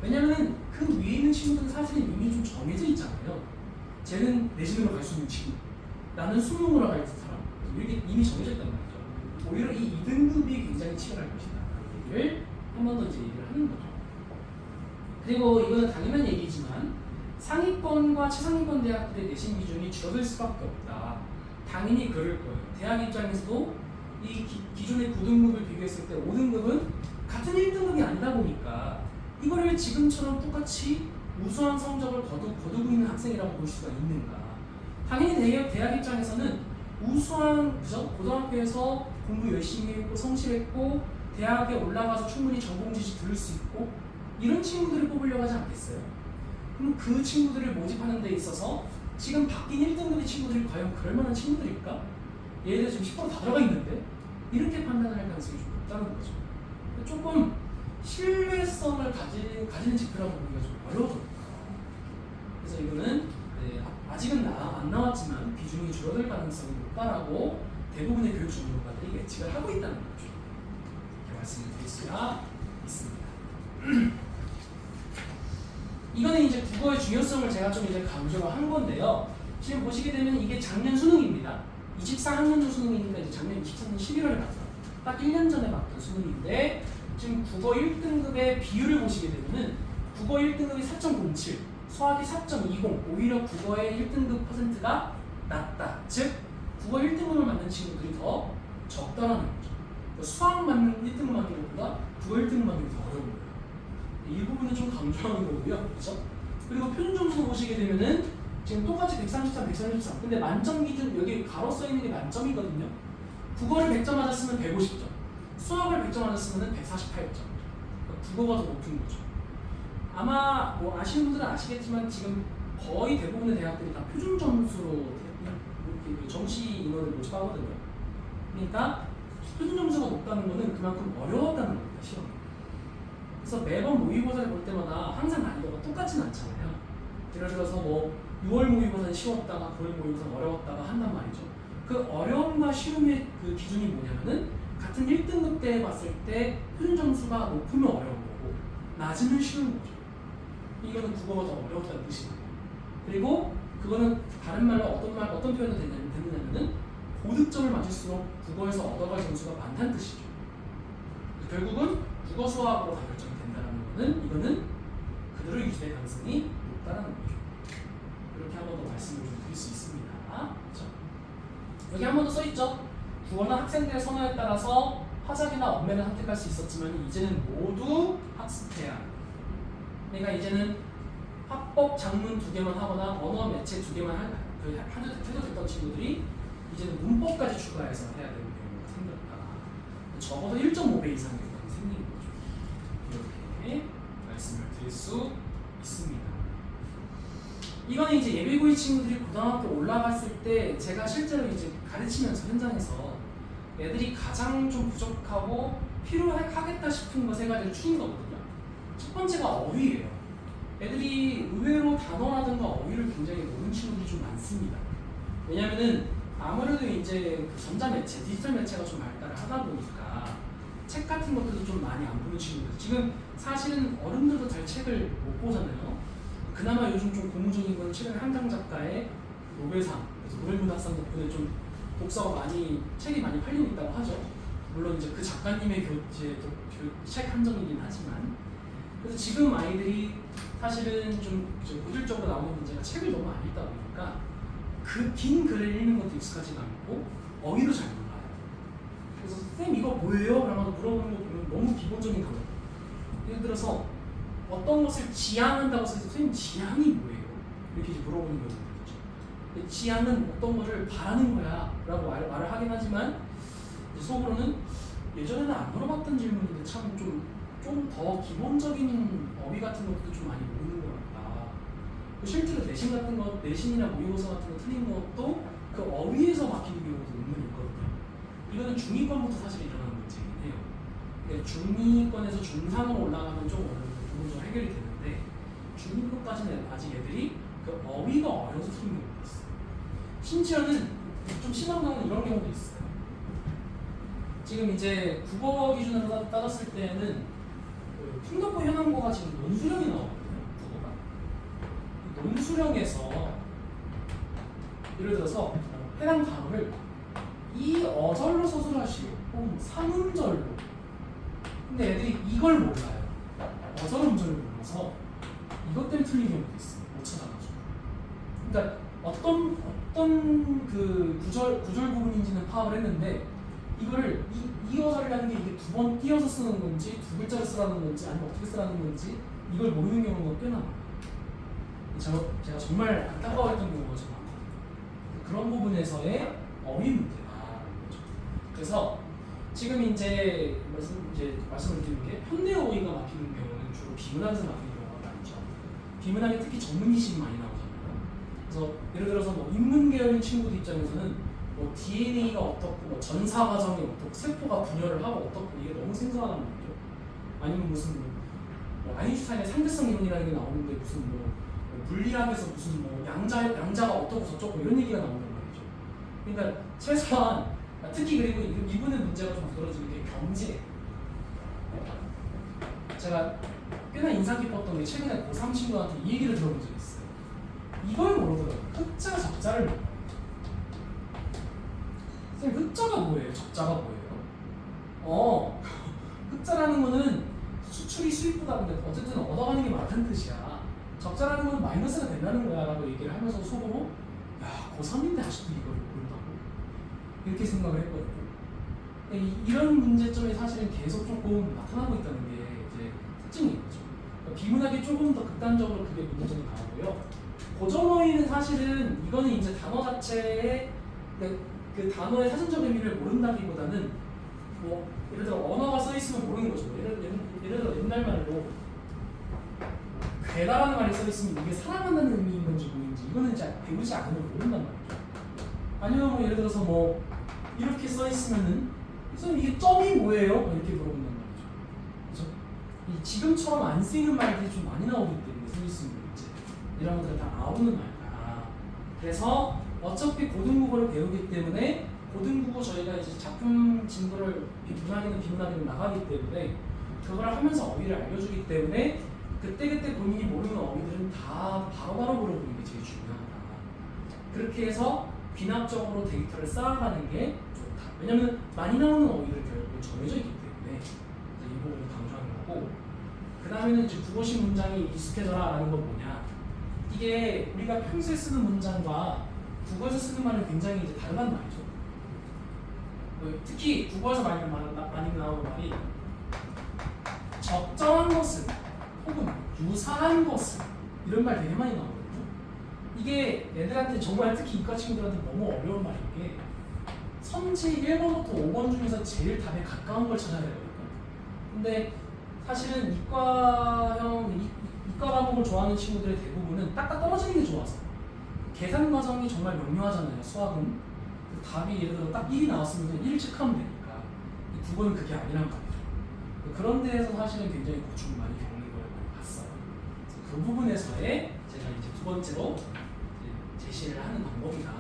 왜냐하면 그 위에 있는 친구들은 사실은 이미 좀 정해져 있잖아요. 쟤는 내신으로 갈 수 있는 친구, 나는 수능으로 갈 사람, 이게 이미 정해져 있단 말이죠. 오히려 이 2등급이 굉장히 치열할 것이다 라는 얘기를 한 번 더 이제 얘기를 하는 거죠. 그리고 이거는 당연한 얘기지만 상위권과 최상위권 대학들의 내신 기준이 줄어들 수밖에 없다. 당연히 그럴 거예요. 대학 입장에서도 이 기존의 9등급을 비교했을 때 5등급은 같은 1등급이 아니다 보니까 이거를 지금처럼 똑같이 우수한 성적을 거두고 있는 학생이라고 볼 수가 있는가. 당연히 대학 입장에서는 우수한 고등학교에서 공부 열심히 했고 성실했고 대학에 올라가서 충분히 전공 지식 들을 수 있고 이런 친구들을 뽑으려고 하지 않겠어요? 그럼 그 친구들을 모집하는 데 있어서 지금 바뀐 1등급의 친구들이 과연 그럴 만한 친구들일까? 얘들 지금 10%다 들어가 있는데 이렇게 판단을 할 가능성이 좀 높다는 거죠. 조금 신뢰성을 가지는 지표라고 보기가 좀 어려워졌다. 그래서 이거는 아직은 안 나왔지만 비중이 줄어들 가능성이 높다라고 대부분의 교육 전문가들이 예측을 하고 있다는 거죠. 이렇게 말씀을 드릴 수가 있습니다. 이거는 이제 국어의 중요성을 제가 좀 이제 강조를 한 건데요. 지금 보시게 되면 이게 작년 수능입니다. 24학년도 수능이니까 이제 작년 23년 11월에 봤던 딱 1년 전에 봤던 수능인데 지금 국어 1등급의 비율을 보시게 되면은 국어 1등급이 4.07, 수학이 4.20, 오히려 국어의 1등급 퍼센트가 낮다. 즉 국어 1등급을 맞는 친구들이 더 적다라는 거죠. 그러니까 수학 맞는 1등급 맞는 것보다 국어 1등급 맞는 게 더 어려운 거예요. 이 부분은 좀 강조하는 거고요. 그렇죠? 그리고 표준 점수 보시게 되면은 지금 똑같이 133, 133. 근데 만점 기준 여기 가로 써 있는 게 만점이거든요. 국어를 100점 맞았으면 150점. 수학을 100점 맞았으면 148점. 그러니까 국어가 더 높은 거죠. 아마 뭐 아시는 분들은 아시겠지만 지금 거의 대부분의 대학들이 다 표준 점수로 이렇게 정시 인원을 모집하거든요. 그러니까 표준 점수가 높다는 거는 그만큼 어려웠다는 겁니다. 시험이. 그래서 매번 모의고사를 볼 때마다 항상 난이도가 똑같진 않잖아요. 예를 들어서 뭐 6월 모의고사는 쉬웠다가 9월 모의고사는 어려웠다가 한단 말이죠. 그 어려움과 쉬움의 그 기준이 뭐냐면은 같은 1등급 때 봤을 때 표준 점수가 높으면 어려운 거고 낮으면 쉬운 거죠. 이거는 국어가 더 어려웠다는 뜻이거든요. 그리고 그거는 다른 말로 어떤 표현이 되느냐면은 고득점을 맞을수록 국어에서 얻어갈 점수가 많다는 뜻이죠. 결국은 국어 수학으로 다 결정이 된다는 거는 이거는 그대로 유지될 가능성이 높다는 거죠. 이렇게 한 번 더 말씀을 좀 드릴 수 있습니다. 그렇죠? 여기 한 번 더 써있죠. 국어는 학생들의 선호에 따라서 화작이나 언매를 선택할 수 있었지만 이제는 모두 학습해야 합니다. 그러니까 이제는 화법, 작문 2개만 하거나 언어 매체 2개만 해도 됐던 친구들이 이제는 문법까지 추가해서 해야 되는 경우가 생겼다. 적어도 1.5배 이상의 경우가 생기는 거죠. 이렇게 말씀을 드릴 수 있습니다. 이거는 이제 예비고이 친구들이 고등학교 올라갔을 때 제가 실제로 이제 가르치면서 현장에서 애들이 가장 좀 부족하고 필요하겠다 싶은 것 세 가지를 추린 거거든요. 첫 번째가 어휘예요. 애들이 의외로 단어라든가 어휘를 굉장히 모르는 친구들이 좀 많습니다. 왜냐면은 아무래도 이제 그 전자매체, 디지털 매체가 좀 발달을 하다 보니까 책 같은 것들도 좀 많이 안 보는 친구들. 지금 사실은 어른들도 잘 책을 못 보잖아요. 그나마 요즘 좀 고무적인 건 최근에 한강 작가의 노벨상, 그래서 노벨문학상 덕분에 좀 독서가 많이, 책이 많이 팔리고 있다고 하죠. 물론 이제 그 작가님의 책 한정이긴 하지만. 그래서 지금 아이들이 사실은 좀 고질적으로 나오는 문제가 책을 너무 안 읽다 보니까 그 긴 글을 읽는 것도 익숙하지가 않고 어휘도 잘 몰라요. 그래서 쌤 이거 뭐예요? 라고 물어보는 거 보면 너무 기본적인 단어. 예를 들어서 어떤 것을 지향한다고 해서 선생님 지향이 뭐예요? 이렇게 이제 물어보는 경우가 있죠. 지향은 어떤 것을 바라는 거야 라고 말을 하긴 하지만 속으로는 예전에는 안 물어봤던 질문인데 참 좀 더 기본적인 어휘 같은 것도 좀 많이 모르는 것 같다. 실제로 내신 같은 거, 내신이나 모의고사 같은 거 틀린 것도 그 어휘에서 막히는 경우도 은근히 있거든요. 이거는 중2권부터 사실 일어나는 문제이긴 해요. 중2권에서 중3으로 올라가면 좀 어느 정도 좀 해결이 되는데 중2권까지는 아직 애들이 그 어휘가 어려서 틀린 경우가 있어요. 심지어는 좀 심한 경우는 이런 경우도 있어요. 지금 이제 국어 기준으로 따졌을 때는 그 풍력고 현황고가 지금 논수령이 나오거든요. 국어가. 논수령에서 예를 들어서 해당 단어를 이 어절로 서술하시오 혹은 삼음절로. 근데 애들이 이걸 몰라요. 어절 음절을 몰라서 이것 때문에 틀린 경우도 있어요. 못 찾아가지고. 그러니까 어떤 그 구절 부분인지는 파악을 했는데 이거를 이 어절이라는 게 이게 두 번 띄어서 쓰는 건지 두 글자를 쓰라는 건지 아니면 어떻게 쓰라는 건지 이걸 모르는 경우가 꽤나 많아요. 제가 정말 안타까워했던 경우가 좀 많거든요. 그런 부분에서의 어휘 문제다라는 거죠. 그래서 지금 이제 말씀을 드리는 게 현대 어휘가 막히는 경우는 주로 비문학에서 막히는 경우가 많죠. 비문학에 특히 전문기식이 많이 나오잖아요. 그래서 예를 들어서 뭐 인문계열인 친구들 입장에서는 뭐 DNA가 어떻고 뭐 전사 과정이 어떻고 세포가 분열을 하고 어떻고 이게 너무 생소하단 말이죠. 아니면 무슨 뭐 아인슈타인의 상대성 이론이라는 게 나오는데 무슨 뭐 물리학에서 무슨 뭐 양자가 어떻고 저쩌고 이런 얘기가 나온단 말이죠. 그러니까 최소한 특히 그리고 이분의 문제가 좀 두드러지는 게 경제. 제가 꽤나 인상 깊었던 게 최근에 고3 친구한테 이 얘기를 들어본 적이 있어요. 이걸 모르더라고요. 흑자 적자를 몰라요. 선생님 흑자가 뭐예요? 적자가 뭐예요? 흑자라는 거는 수출이 수입보다 근데 어쨌든 얻어가는 게 많다는 뜻이야. 적자라는 건 마이너스가 된다는 거야 라고 얘기를 하면서 속으로 야 고3인데 아직도 이걸 모른다고? 이렇게 생각을 했거든요. 이런 문제점이 사실은 계속 조금 나타나고 있다는 게 이제 특징인 거죠. 그러니까 비문학이 조금 더 극단적으로 그게 문제점이 나오고요. 고전어휘는 사실은 이거는 이제 단어 자체의 그 단어의 사전적 의미를 모른다기보다는 뭐 예를 들어 언어가 써 있으면 모르는 거죠. 예를 들어 옛날 말로 괴다라는 말이 써 있으면 이게 사랑한다는 의미인 건지 뭐인지 이거는 이제 배우지 않으면 모른단 말이죠. 아니면 뭐 예를 들어서 뭐 이렇게 써 있으면은 선생님 이게 점이 뭐예요? 이렇게 물어본단 말이죠. 그렇죠? 이 지금처럼 안 쓰이는 말들이 좀 많이 나오기 때문에 써 있으면 이제 이런 것들은 다 나오는 말이다. 그래서 어차피 고등국어를 배우기 때문에 고등국어 저희가 이제 작품 진도를 문학이든 비문학이든 나가기 때문에 그걸 하면서 어휘를 알려주기 때문에 그때그때 본인이 모르는 어휘들은 다 바로바로 물어보는 게 제일 중요하다. 그렇게 해서 귀납적으로 데이터를 쌓아가는 게 좋다. 왜냐면 많이 나오는 어휘들은 결국 정해져 있기 때문에 이 부분을 강조하는 거고 그 다음에는 이제 국어식 문장이 익숙해져라 라는 건 뭐냐 이게 우리가 평소에 쓰는 문장과 국어에서 쓰는 말은 굉장히 이제 다르단 말이죠. 특히 국어에서 많이 나오는 말이 적절한 것은 혹은 유사한 것은 이런 말 되게 많이 나오거든요. 이게 애들한테 정말 특히 이과 친구들한테 너무 어려운 말인 게 선지 1번부터 5번 중에서 제일 답에 가까운 걸 찾아야 되거든요. 근데 사실은 이과 과목을 좋아하는 친구들의 대부분은 딱딱 떨어지는 게 좋아서 계산 과정이 정말 명료하잖아요. 수학은 답이 예를 들어 딱 1이 나왔으면 1 체크하면 되니까. 국어는 그게 아니란 말이죠. 그런 데에서 사실은 굉장히 고충을 많이 겪는 걸 많이 봤어요. 그래서 그 부분에서의 제가 이제 두 번째로 이제 제시를 하는 방법이다.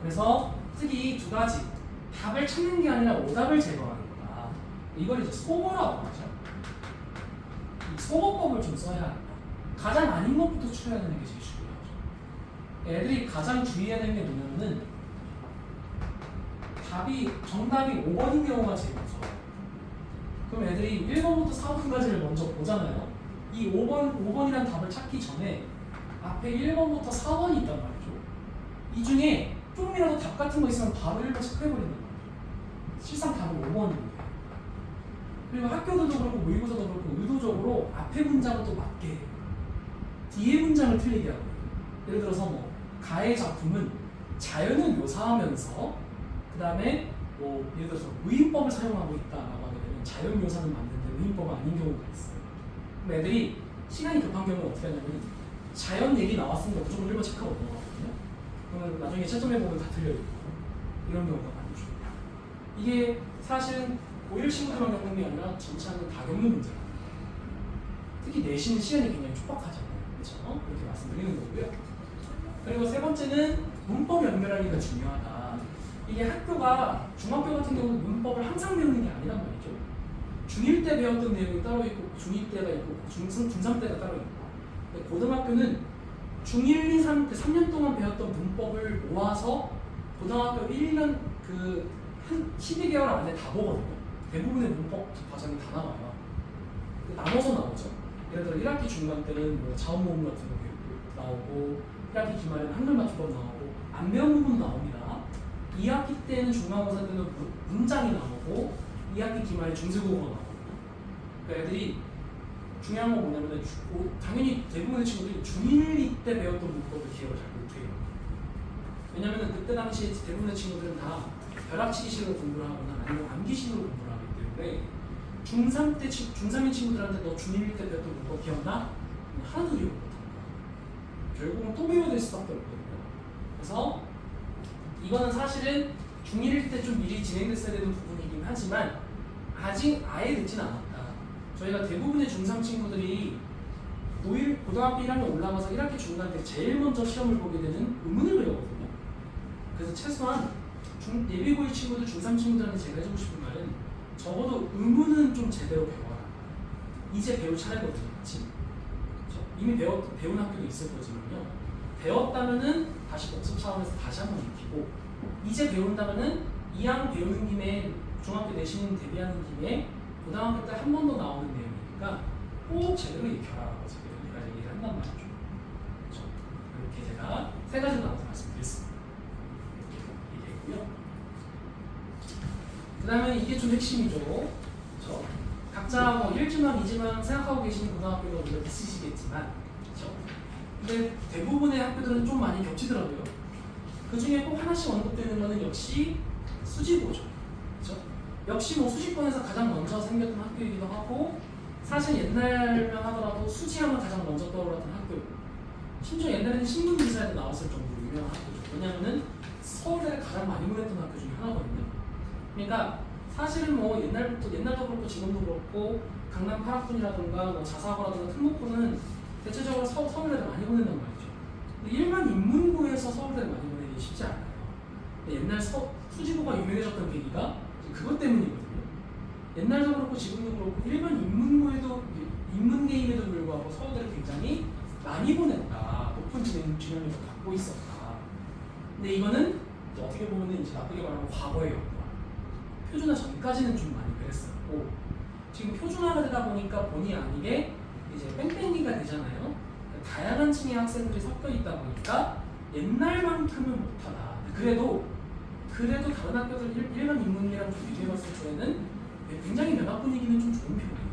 그래서 특히 두 가지 답을 찾는 게 아니라 오답을 제거하는 거다. 이걸 이제 소거라고 하죠. 이 소거법을 좀 써야 한다. 가장 아닌 것부터 추려야 되는 게 제일 중요하죠. 애들이 가장 주의해야 되는 게 뭐냐면은 정답이 5번인 경우가 제일 무서워요. 그럼 애들이 1번부터 4번까지를 먼저 보잖아요. 이 5번이라는 답을 찾기 전에 앞에 1번부터 4번이 있단 말이죠. 이 중에 조금이라도 답 같은 거 있으면 바로 1번 체크해버린단 말이죠. 실상 답은 5번인데. 그리고 학교들도 그렇고 모의고사도 그렇고 의도적으로 앞에 문장을 또 맞게 해요. 뒤에 문장을 틀리게 하고. 예를 들어서 뭐 가의 작품은 자연을 묘사하면서 그 다음에 뭐 예를 들어서 의인법을 사용하고 있다라고 하게 되면 자연 묘사는 맞는데 의인법은 아닌 경우가 있어요. 그럼 애들이 시간이 급한 경우는 어떻게 하냐면 자연 얘기 나왔으니까 무조건 1번 체크하고 넘어가거든요. 그러면 나중에 채점해보면 다 틀려있고 이런 경우가 많죠. 이게 사실은 고1 친구들만 겪는 게 아니라 전체하는 다 겪는 문제입니다. 특히 내신은 시간이 굉장히 촉박하잖아요. 그렇죠? 그렇게 말씀드리는 거고요. 그리고 세 번째는 문법 연결하기가 중요하다. 이게 학교가 중학교 같은 경우는 문법을 항상 배우는 게 아니란 말이죠. 중1 때 배웠던 내용이 따로 있고 중2 때가 있고 중3 때가 따로 있고 근데 고등학교는 중1, 2, 3, 그 3년 동안 배웠던 문법을 모아서 고등학교 1년 그 한 12개월 안에 다 보거든요. 대부분의 문법 과정이 다 나와요. 나눠서 나오죠. 예를 들어 1학기 중간 때는 뭐 자원모음 같은 거 나오고 1학기 기말에는 한글 맞춤법 나오고 안 배운 부분 나옵니다. 2학기 때는 중간고사 때는 문장이 나오고 2학기 기말에 중세국어가 나오거든요. 그러니까 애들이 중요한 건 뭐냐면 당연히 대부분의 친구들이 중1 때 배웠던 문법을 기억을 잘 못해요. 왜냐면 그때 당시 대부분의 친구들은 다 벼락치기식으로 공부를 하거나 아니면 암기식으로 공부를 하기 때문에 중3인 친구들한테 너 중1 때 배웠던 문법 기억나? 하나도 기억 못합니다. 결국은 또 배워야 될 수밖에 없거든요. 그래서 이거는 사실은 중1일 때 좀 미리 진행됐어야 되는 부분이긴 하지만 아직 아예 늦진 않았다. 저희가 대부분의 중3 친구들이 고등학교 1학년 올라가서 1학기 중간 때 제일 먼저 시험을 보게 되는 의문을 배우거든요. 그래서 최소한 예비고일 친구들, 중3 친구들한테 제가 해주고 싶은 말은 적어도 의문은 좀 제대로 배워라. 이제 배울 차례거든요. 그치? 이미 배운 학교도 있을 거지만요. 배웠다면은 다시 복습 차원에서 다시 한번 익히고 이제 배운다면은 2학 배우는 김에 중학교 내신 대비하는 김에 고등학교 때 한 번 더 나오는 내용이니까 꼭 제대로 익혀라라고 제가 여기까지 얘기를 한단 말이죠. 그렇죠? 이렇게 제가 세 가지 나눠서 말씀드렸습니다. 이렇게 얘기했고요. 그 다음에 이게 좀 핵심이죠. 그렇죠? 각자 뭐 1지망, 2지망 생각하고 계시는 고등학교가 물론 있으시겠지만 그렇죠? 근데 대부분의 학교들은 좀 많이 겹치더라고요. 그 중에 꼭 하나씩 언급되는 거는 역시 수지고죠. 그렇죠? 역시 뭐 수지권에서 가장 먼저 생겼던 학교이기도 하고 사실 옛날만 하더라도 수지하면 가장 먼저 떠올랐던 학교고 심지어 옛날에는 신문기사에도 나왔을 정도로 유명한 학교죠. 왜냐하면 서울대를 가장 많이 보냈던 학교 중에 하나거든요. 그러니까 사실은 뭐 옛날도 그렇고 지금도 그렇고 강남 8학군이라든가 뭐 자사고라든가 특목고는 대체적으로 서울대를 많이 보낸단 말이죠. 근데 일반 인문고에서 서울대를 많이 보내기 쉽지 않아요. 근데 옛날 수지고가 유명해졌던 계기가 그것 때문이거든요. 옛날도 그렇고 지금도 그렇고 일반 인문계임에도 불구하고 서울대를 굉장히 많이 보냈다. 높은 진행률을 갖고 있었다. 근데 이거는 이제 어떻게 보면 이제 나쁘게 말하면 과거의 영광. 표준화 전까지는 좀 많이 그랬었고 지금 표준화가 되다 보니까 본의 아니게 이제 뺑뺑이가 되잖아요. 다양한 층의 학생들이 섞여 있다 보니까 옛날만큼은 못하다. 그래도 다른 학교들 일반 인문계랑 좀 비교해봤을 때는 굉장히 면학 분위기는 좀 좋은 편이에요.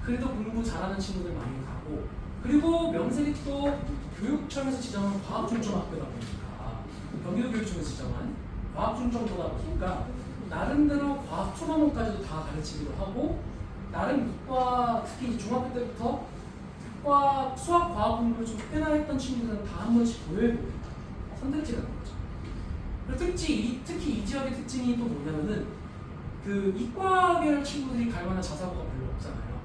그래도 공부 잘하는 친구들 많이 가고 그리고 명색이 또 교육청에서 지정한 과학중점학교다 보니까 경기도 교육청에서 지정한 과학중점도다 보니까 나름대로 과학 초과목까지도 다 가르치기도 하고 나름 이과 특히 중학교 때부터 이과 수학 과학 공부를 좀 꽤나 했던 친구들은 다 한 번씩 보여요. 선택지라는 거죠. 그리고 특히 이 지역의 특징이 또 뭐냐면은 그 이과계열 친구들이 갈 만한 자사고가 별로 없잖아요.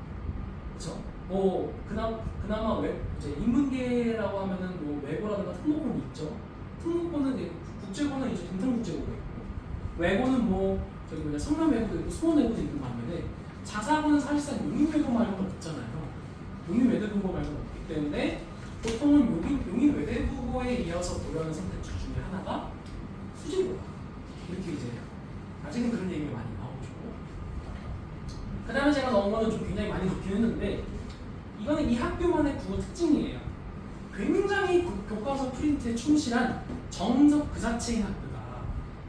그렇죠? 뭐 그나마 이제 인문계라고 하면은 뭐 외고라든가 특목고는 있죠. 특목고는 이제 국제고는 이제 동탄국제고가 있고 외고는 뭐 저기 뭐냐 성남외고도 있고 수원외고도 있는 반면에 자사고는 사실상 용인외고 말고는 없잖아요. 용인외대부고 말고는 없기 때문에 보통은 용인외대부고에 이어서 보려는 선택지 중에 하나가 수지고다. 이렇게 이제 아직은 그런 얘기가 많이 나오죠. 그 다음에 제가 넣은 거는 좀 굉장히 많이 넣긴 했는데 이거는 이 학교만의 국어 특징이에요. 굉장히 교과서 프린트에 충실한 정석 그 자체인 학교다.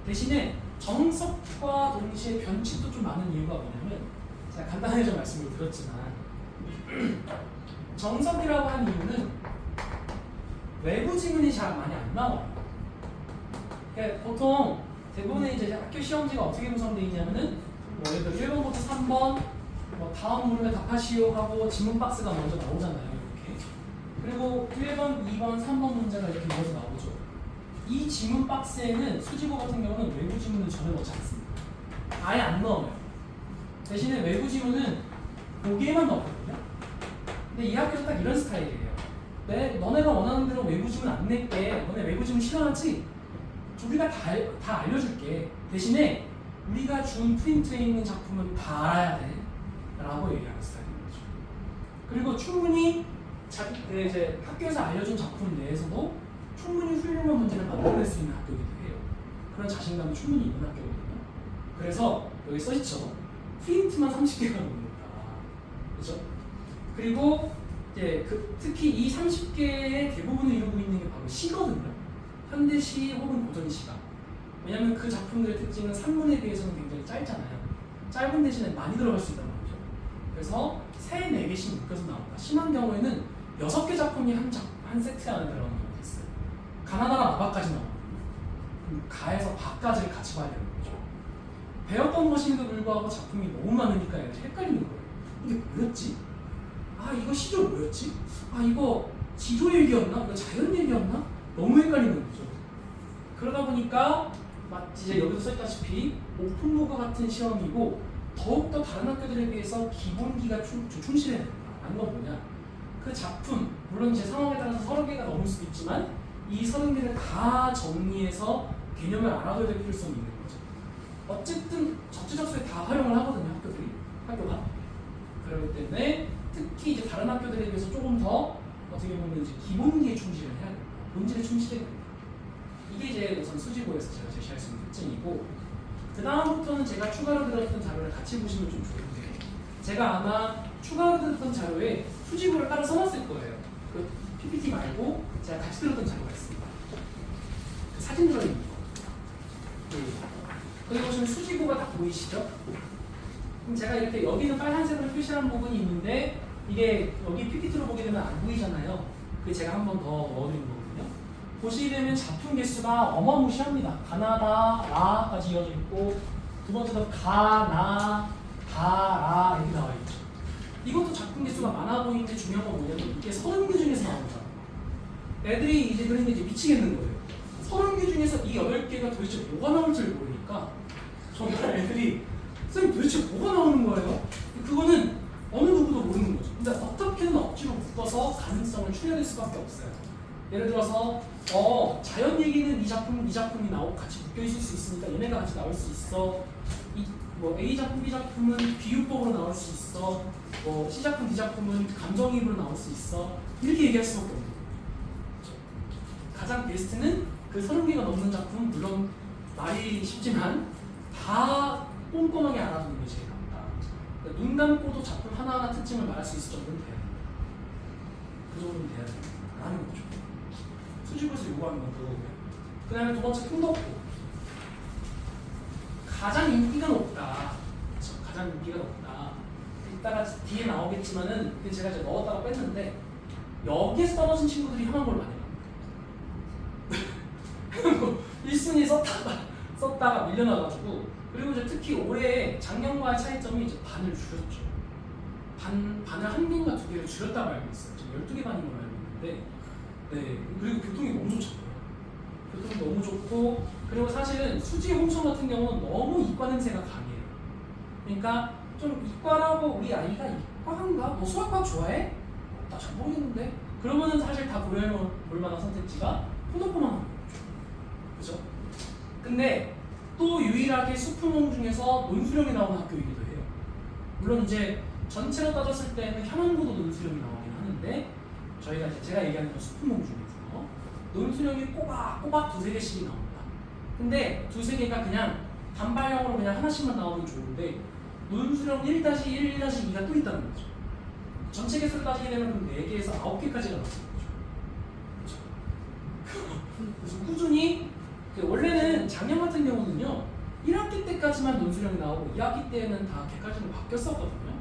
대신에 정석과 동시에 변칙도 좀 많은 이유가 뭐냐면 제가 간단하게 좀 말씀을 드렸지만 정석이라고 한 이유는 외부 지문이 잘 많이 안 나와요. 그러니까 보통 대부분의 이제 학교 시험지가 어떻게 구성되어 있냐면은 뭐 예를 들어 1번부터 3번 뭐 다음 물음에 답하시오 하고 지문 박스가 먼저 나오잖아요. 이렇게. 그리고 1번, 2번, 3번 문제가 이렇게 이어서 나오죠. 이 지문 박스에는 수지고 같은 경우는 외부 지문을 전혀 넣지 않습니다. 아예 안 넣어요. 대신에 외부 지문은 보기에만 넣거든요. 근데 이 학교는 딱 이런 스타일이에요. 너네가 원하는 대로 외부 지문 안 낼게. 너네 외부 지문 싫어하지? 우리가 다 알려줄게. 대신에 우리가 준 프린트에 있는 작품은 다 알아야 돼. 라고 얘기하는 스타일인 거죠. 그리고 충분히 이제 학교에서 알려준 작품 내에서도 충분히 훌륭한 문제를 만들어낼 수 있는 학교이기도 해요. 그런 자신감이 충분히 있는 학교거든요. 그래서 여기 써있죠. 프린트만 30개가 넘는다. 그죠? 그리고 이제 특히 이 30개의 대부분을 이루고 있는 게 바로 시거든요. 현대시 혹은 고전시가. 왜냐면 그 작품들의 특징은 산문에 비해서는 굉장히 짧잖아요. 짧은 대신에 많이 들어갈 수 있다는 거죠. 그래서 3, 4개씩 묶여서 나온다. 심한 경우에는 6개 작품이 한 세트 안에 들어가는 경우도 있어요. 가나다라 마바까지 나오거든요. 그럼 가에서 바까지를 같이 봐야 되는 거죠. 배웠던 것임에도 불구하고 작품이 너무 많으니까 헷갈리는 거예요. 이게 뭐였지? 아 이거 시조 뭐였지? 아 이거 지조 얘기였나? 이거 자연 얘기였나? 너무 헷갈리는 거죠. 그러다 보니까 이제 여기서 써있다시피 오픈북과 같은 시험이고 더욱더 다른 학교들에 비해서 기본기가 충실해야 된다. 라는 건 뭐냐? 그 작품, 물론 제 상황에 따라서 30개가 넘을 수도 있지만 이 30개를 다 정리해서 개념을 알아둬야 될 필요성이 있는 거죠. 어쨌든 적재적소에 다 활용을 하거든요. 학교가. 그렇기 때문에 특히 이제 다른 학교들에 비해서 조금 더 어떻게 보면 이제 기본기에 충실을 해야 됩니다. 본질에 충실해야 됩니다. 이게 이제 우선 수지고에서 제가 제시할 수 있는 특징이고 그 다음부터는 제가 추가로 들었던 자료를 같이 보시면 좀 좋은데 제가 아마 추가로 들었던 자료에 수지고를 따로 써놨을 거예요. 그 PPT 말고 제가 같이 들었던 자료가 있습니다. 그 사진 들어있는 거. 거기 보시면 수지고가 딱 보이시죠? 그럼 제가 이렇게 여기는 빨간색으로 표시한 부분이 있는데 이게 여기 PPT로 보게 되면 안 보이잖아요. 그게 제가 한 번 더 넣어드린 거거든요. 보시게 되면 작품 개수가 어마무시합니다. 가나다, 라까지 이어져 있고 두 번째도 가나, 다라 이렇게 나와 있죠. 이것도 작품 개수가 많아 보이는데 중요한 건 뭐냐면 이게 30개 중에서 나옵니다. 애들이 이제 그런 게 이제 미치겠는 거예요. 30개 중에서 이 8개가 도대체 뭐가 나올지를 모르니까 정말 애들이 선생님 도대체 뭐가 나오는 거예요? 그거는 어느 누구도 모르는 거죠. 근데 어떻게든 억지로 묶어서 가능성을 추려낼 수밖에 없어요. 예를 들어서 자연 얘기는 이 작품이 같이 묶여 있을 수 있으니까 얘네가 같이 나올 수 있어. 뭐 A 작품, B 작품은 비유법으로 나올 수 있어. 뭐 C 작품, D 작품은 감정이입으로 나올 수 있어. 이렇게 얘기할 수밖에 없는 거예요. 가장 베스트는 그 30개가 넘는 작품, 물론 말이 쉽지만 다 꼼꼼하게 알아두는 게 제일 낫다. 그러니까 눈 감고도 작품 하나하나 특징을 말할 수 있을 정도는 돼야 된다. 그 정도는 돼야 된다. 라는 거죠. 수지고에서 요구하는 건 그거고요. 그 다음에 두 번째 풍덕고. 가장 인기가 높다. 그렇죠? 가장 인기가 높다. 이따가 뒤에 나오겠지만은 제가 이제 넣었다가 뺐는데 여기에서 떨어진 친구들이 형한 걸 많이 합니다. 1순위 썼다가 밀려나가지고 그리고 이제 특히 올해 작년과의 차이점이 이제 반을 줄였죠. 반을 한 개인가 두 개를 줄였다고 알고 있어요. 지금 12개 반인 걸로 알고 있는데, 네, 그리고 교통이 너무 좋잖아요. 교통이 너무 좋고, 그리고 사실은 수지 홍천 같은 경우는 너무 이과 냄새가 강해요. 그러니까 좀 이과라고 우리 아이가 이과인가? 너 수학과학 좋아해? 나 잘 모르겠는데. 그러면은 사실 다 고려해 볼 만한 선택지가 푸드코만 하는 거죠. 그죠? 근데 또 유일하게 수풍홍 중에서 논술형이 나오는 학교이기도 해요. 물론 이제 전체로 따졌을 때는 현안고도 논술형이 나오긴 하는데, 저희가 이제 제가 얘기하는 건 수풍홍 중에서 논술형이 꼬박꼬박 두세 개씩이 나옵니다. 근데 두세 개가 그냥 단발형으로 그냥 하나씩만 나오면 좋은데, 논술형 1-1, 1-2가 또 있다는 거죠. 전체 개수를 따지게 되면 그럼 4개에서 9개까지가 나오는 거죠. 그렇죠? 그래서 꾸준히, 원래는 작년 같은 경우는요 1학기 때까지만 논술형이 나오고 2학기 때는 다 객관식으로 바뀌었었거든요.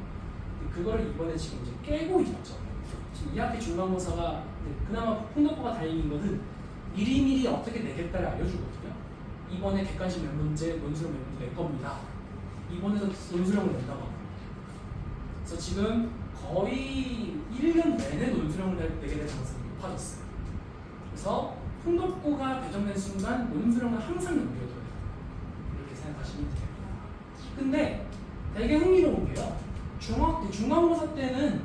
근데 그거를 이번에 지금 이제 깨고 있죠. 지금 2학기 중간고사가 그나마 콩덕고가 다행인 거는 미리미리 어떻게 내겠다를 알려주거든요. 이번에 객관식 몇 문제, 논술형 몇 문제 낼 겁니다. 이번에도 논술형을 낸다고 합니다. 그래서 지금 거의 1년 내내 논술형을 내게 될 가능성이 높아졌어요. 그래서 콩덕고가 배정된 순간 논술형은 항상 연결돼야 돼요. 이렇게 생각하시면 돼요. 근데 되게 흥미로운 게요. 중간고사 때는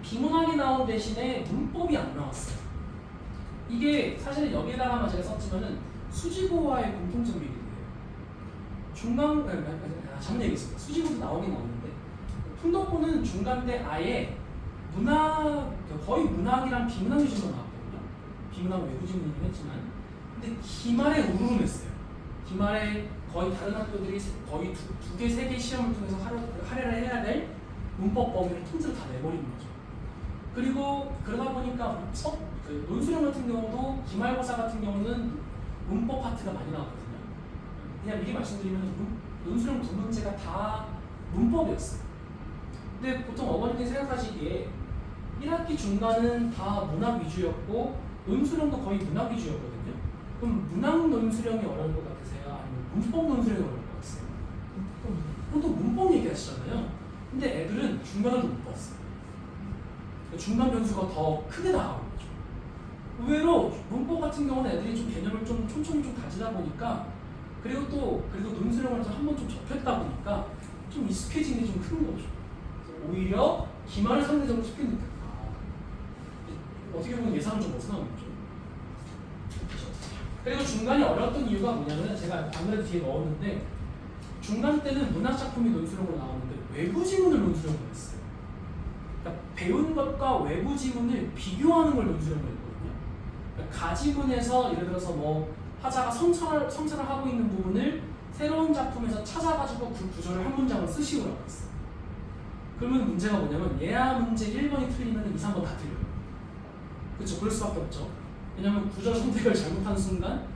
비문학이 나온 대신에 문법이 안 나왔어요. 이게 사실은 여기에다가만 제가 썼지만은 수지고와의 공통점이기도 해요. 잘못 얘기했습니다. 수지고도 나오긴 나오는데 푼덕고는 중간 때 아예 거의 문학이랑 비문학 위주로 나왔거든요. 비문학 외부 지문이긴 했지만, 근데 기말에 우르르했어요. 기말에 거의 다른 학교들이 거의 두 개, 세 개 시험을 통해서 할애를 해야 될 문법 범위를 통째로 다 내버리는 거죠. 그리고 그러다 보니까 논술형 같은 경우도 기말고사 같은 경우는 문법 파트가 많이 나왔거든요. 그냥 미리 말씀드리면 논술형 두 문제가 다 문법이었어요. 근데 보통 어머니들이 생각하시기에 1학기 중간은 다 문학 위주였고 논술형도 거의 문학 위주였거든요. 그럼 문학 논술형이 어려울 것 같으세요? 아니면 문법 논술형이 어려울 것 같으세요? 또 문법 얘기하시잖아요. 근데 애들은 중간을 못 봤어요. 중간 변수가 더 크게 나가는 거죠. 의외로 문법 같은 경우는 애들이 좀 개념을 좀 촘촘히 좀 다지다 보니까, 그리고 또 그래도 논술형을 한번 좀 접했다 보니까 좀 익숙해진 게 좀 큰 거죠. 오히려 기말을 상대적으로 쉽게 느껴요. 어떻게 보면 예상은 좀 벗어나는 거죠. 그리고 중간이 어려웠던 이유가 뭐냐면, 제가 안 그래도 뒤에 넣었는데, 중간 때는 문학 작품이 논술형으로 나왔는데 외부 지문을 논술형으로 했어요. 그러니까 배운 것과 외부 지문을 비교하는 걸 논술형으로 했거든요. 그러니까 가지문에서 예를 들어서 뭐 화자가 성찰을 하고 있는 부분을 새로운 작품에서 찾아가지고 그 구절을 한 문장을 쓰시오라고 했어요. 그러면 문제가 뭐냐면 예하 문제 1번이 틀리면 2, 3번 다 틀려요. 그렇죠? 그럴 수밖에 없죠. 왜냐면 구절 선택을 잘못한 순간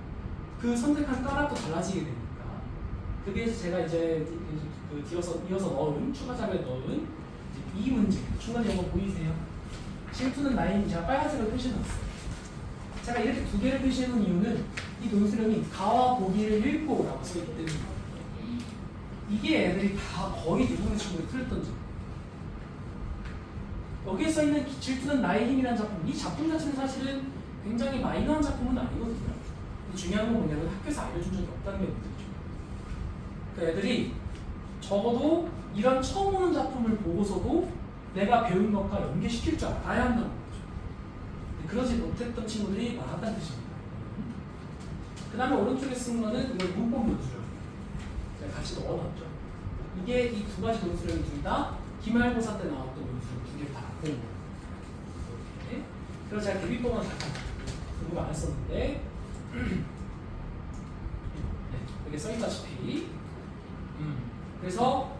그 선택한 까락도 달라지게 되니까. 그게 제가 이제 이어서 넣은 추가 자료에 넣은 이 문제. 중간에 이거 보이세요? 질투는 나인, 제가 빨간색으로 표시해놨어요. 제가 이렇게 두 개를 표시해놓은 이유는 이 논술형이 가와 보기를 읽고 라고 써있기 때문에 이게 애들이 다 거의 대부분의 친구들이 틀렸던 점. 여기에 써있는 질투는 나의 힘이라는 작품, 이 작품 자체는 사실은 굉장히 마이너한 작품은 아니거든요. 근데 중요한 건 뭐냐면 학교에서 알려준 적이 없다는 게 문제죠. 그러니까 애들이 적어도 이런 처음 오는 작품을 보고서도 내가 배운 것과 연계시킬 줄 알아야 한다는 거죠. 근데 그러지 못했던 친구들이 많았다는 뜻입니다. 그 다음에 오른쪽에 쓴 거는 이걸 문법 논술형. 제가 같이 넣어놨죠. 이게 이 두 가지 논술형이 둘 다 기말고사 때 나왔던 논술형 두 개를 다 갖고 있는 거예요. 이렇게. 그래서 제가 대비법은 잠깐 공부 안 했었는데 네, 여기 써있다시피 그래서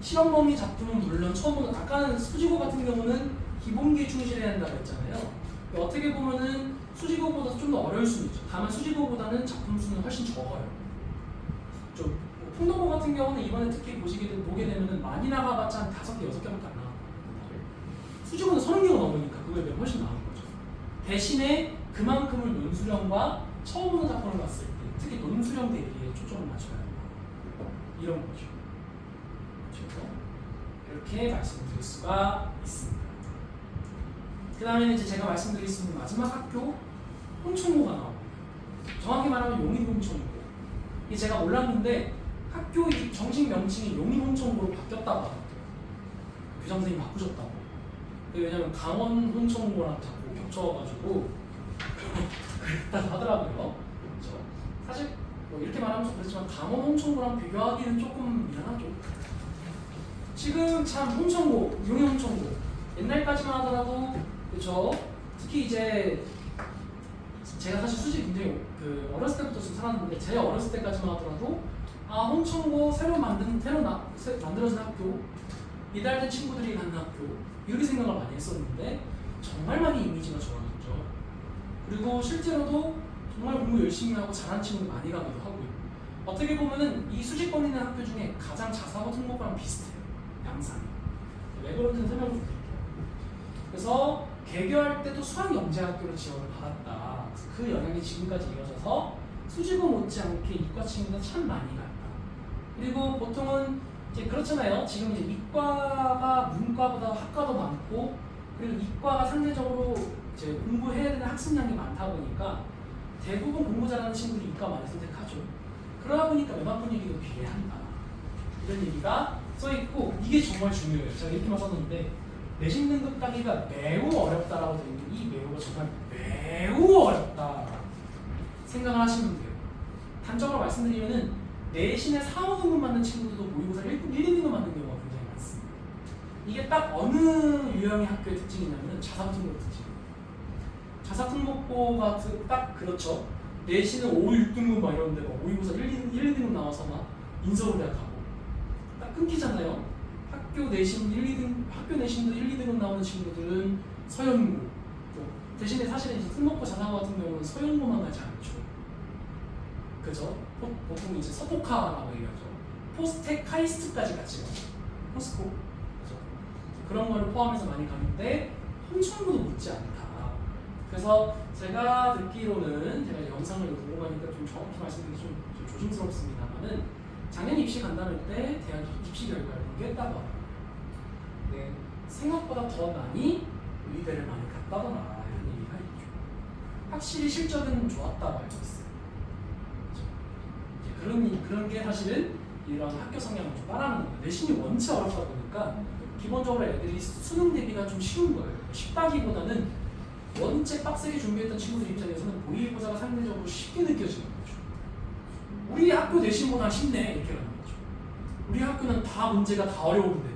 실험 범위 작품은 물론 처음으로 아까는 수지고 같은 경우는 기본기에 충실해야 한다고 했잖아요. 어떻게 보면은 수지고보다 좀 더 어려울 수는 있죠. 다만 수지고보다는 작품 수는 훨씬 적어요. 좀 풍덕고 같은 경우는 이번에 특히 보게 되면은 많이 나가봤자 한 5개, 6개밖에 안 나왔거든요. 수지고는 30개가 넘으니까 그거에 비해 훨씬 나은 거죠. 대신에 그만큼을 논술형과 처음 보는 작품을 봤을 때 특히 논술형 대비에 초점을 맞춰야 한다. 이런 거죠. 그렇죠? 이렇게 말씀드릴 수가 있습니다. 그 다음에는 이제 제가 말씀드릴 수 있는 마지막 학교 홍천고가 나옵니다. 정확히 말하면 용인홍천고. 이게 제가 몰랐는데 학교 정식 명칭이 용인홍천고로 바뀌었다고 하더라고요. 교장 선생님이 바꾸셨다고. 왜냐면 강원 홍천고랑 자꾸 겹쳐가지고 그랬다고 하더라고요. 그렇죠? 사실 뭐 이렇게 말하면 좀 그렇지만 강원 홍천고랑 비교하기는 조금 미안하죠. 지금 참 홍천고, 용인 홍천고 옛날까지만 하더라도 그렇죠. 특히 이제 제가 사실 수지 굉장히 어렸을 때부터 좀 살았는데 제 어렸을 때까지만 하더라도 아 홍천고 새로 만들어진 학교 이달된 친구들이 가는 학교 이렇게 생각을 많이 했었는데 정말 많이 이미지가 좋아졌죠. 그리고 실제로도 정말 공부 열심히 하고 잘하는 친구들 많이 가기도 하고요. 어떻게 보면은 이 수지권 있는 학교 중에 가장 자사고 특목고랑 비슷해요. 양상이. 왜 그런지는 설명을 좀 드릴게요. 그래서 개교할 때도 수학영재학교로 지원을 받았다. 그 영향이 지금까지 이어져서 수지고 못지않게 이과 친구가 참 많이 갔다. 그리고 보통은 이제 그렇잖아요. 지금 이제 이과가 문과보다 학과도 많고 그리고 이과가 상대적으로 이제 공부해야 되는 학습량이 많다 보니까 대부분 공부 잘하는 친구들이 이과 많이 선택하죠. 그러다 보니까 외박분위기도 비례한다. 이런 얘기가 써있고 이게 정말 중요해요. 제가 이렇게만 썼는데 내신 등급 따기가 매우 어렵다라고 되어 있는 이 매우가 정말 매우 어렵다 생각을 하시면 돼요. 단적으로 말씀드리면은 내신에 4, 5등급 맞는 친구들도 모의고사 1, 2등급 맞는 경우가 굉장히 많습니다. 이게 딱 어느 유형의 학교의 특징이냐면 자사특목고 특징이에요. 자사특목고가 딱 그렇죠. 내신은 5, 6등급 막 이러는데 막 모의고사 1, 2등급 나와서 막 인서울대학하고 딱 끊기잖아요. 학교 내신도 1, 2등급 나오는 친구들은 서연고 대신에 사실은 이제 특목고 자사고 같은 경우는 서연고만 가지 않죠. 그죠? 보통 이제 서포카라고 얘기하죠. 포스텍 카이스트까지 같이 가죠. 포스코. 그죠? 그런 거를 포함해서 많이 가는데 홍천고도 묻지 않다. 그래서 제가 듣기로는 제가 영상을 보고 가니까 좀 정확히 말씀드리기 좀 조심스럽습니다만은 작년 입시 간담회 때 대학 입시 결과를 공개했다고 하더라고요. 네, 생각보다 더 많이 의대를 많이 갔다더라 이런 얘기가 있죠. 확실히 실적은 좋았다고 알고 있어요. 그런 게 사실은 이런 학교 성향을 좀 따라하는 거예요. 내신이 원체 어렵다 보니까 기본적으로 애들이 수능 대비가 좀 쉬운 거예요. 쉽다기보다는 원체 빡세게 준비했던 친구들 입장에서는 모의고사가 상대적으로 쉽게 느껴지는 거죠. 우리 학교 내신보다 쉽네 이렇게 하는 거죠. 우리 학교는 다 문제가 다 어려운데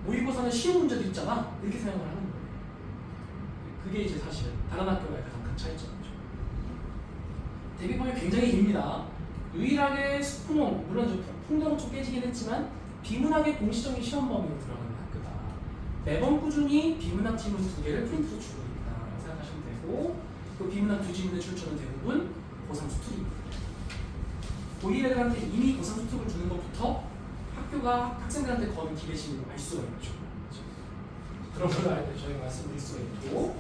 모의고사는 쉬운 문제도 있잖아 이렇게 생각을 하는 거예요. 그게 이제 사실은 다른 학교와의 가장 큰 차이점이죠. 대비본이 굉장히 깁니다. 유일하게 수풍원, 물론 이제 풍도는 좀 깨지긴 했지만 비문학의 공시적인 시험 범위로 들어가는 학교다. 매번 꾸준히 비문학 지문 2개를 프린트로 주고 있다라고 생각하시면 되고 그 비문학 2지문의 출처는 대부분 고3 수특입니다. 고1 애들한테 이미 고3 수특을 주는 것부터 학교가 학생들한테 거는 기대심을 알 수가 있죠. 그런 걸 알 때 저희가 말씀드릴 수가 있고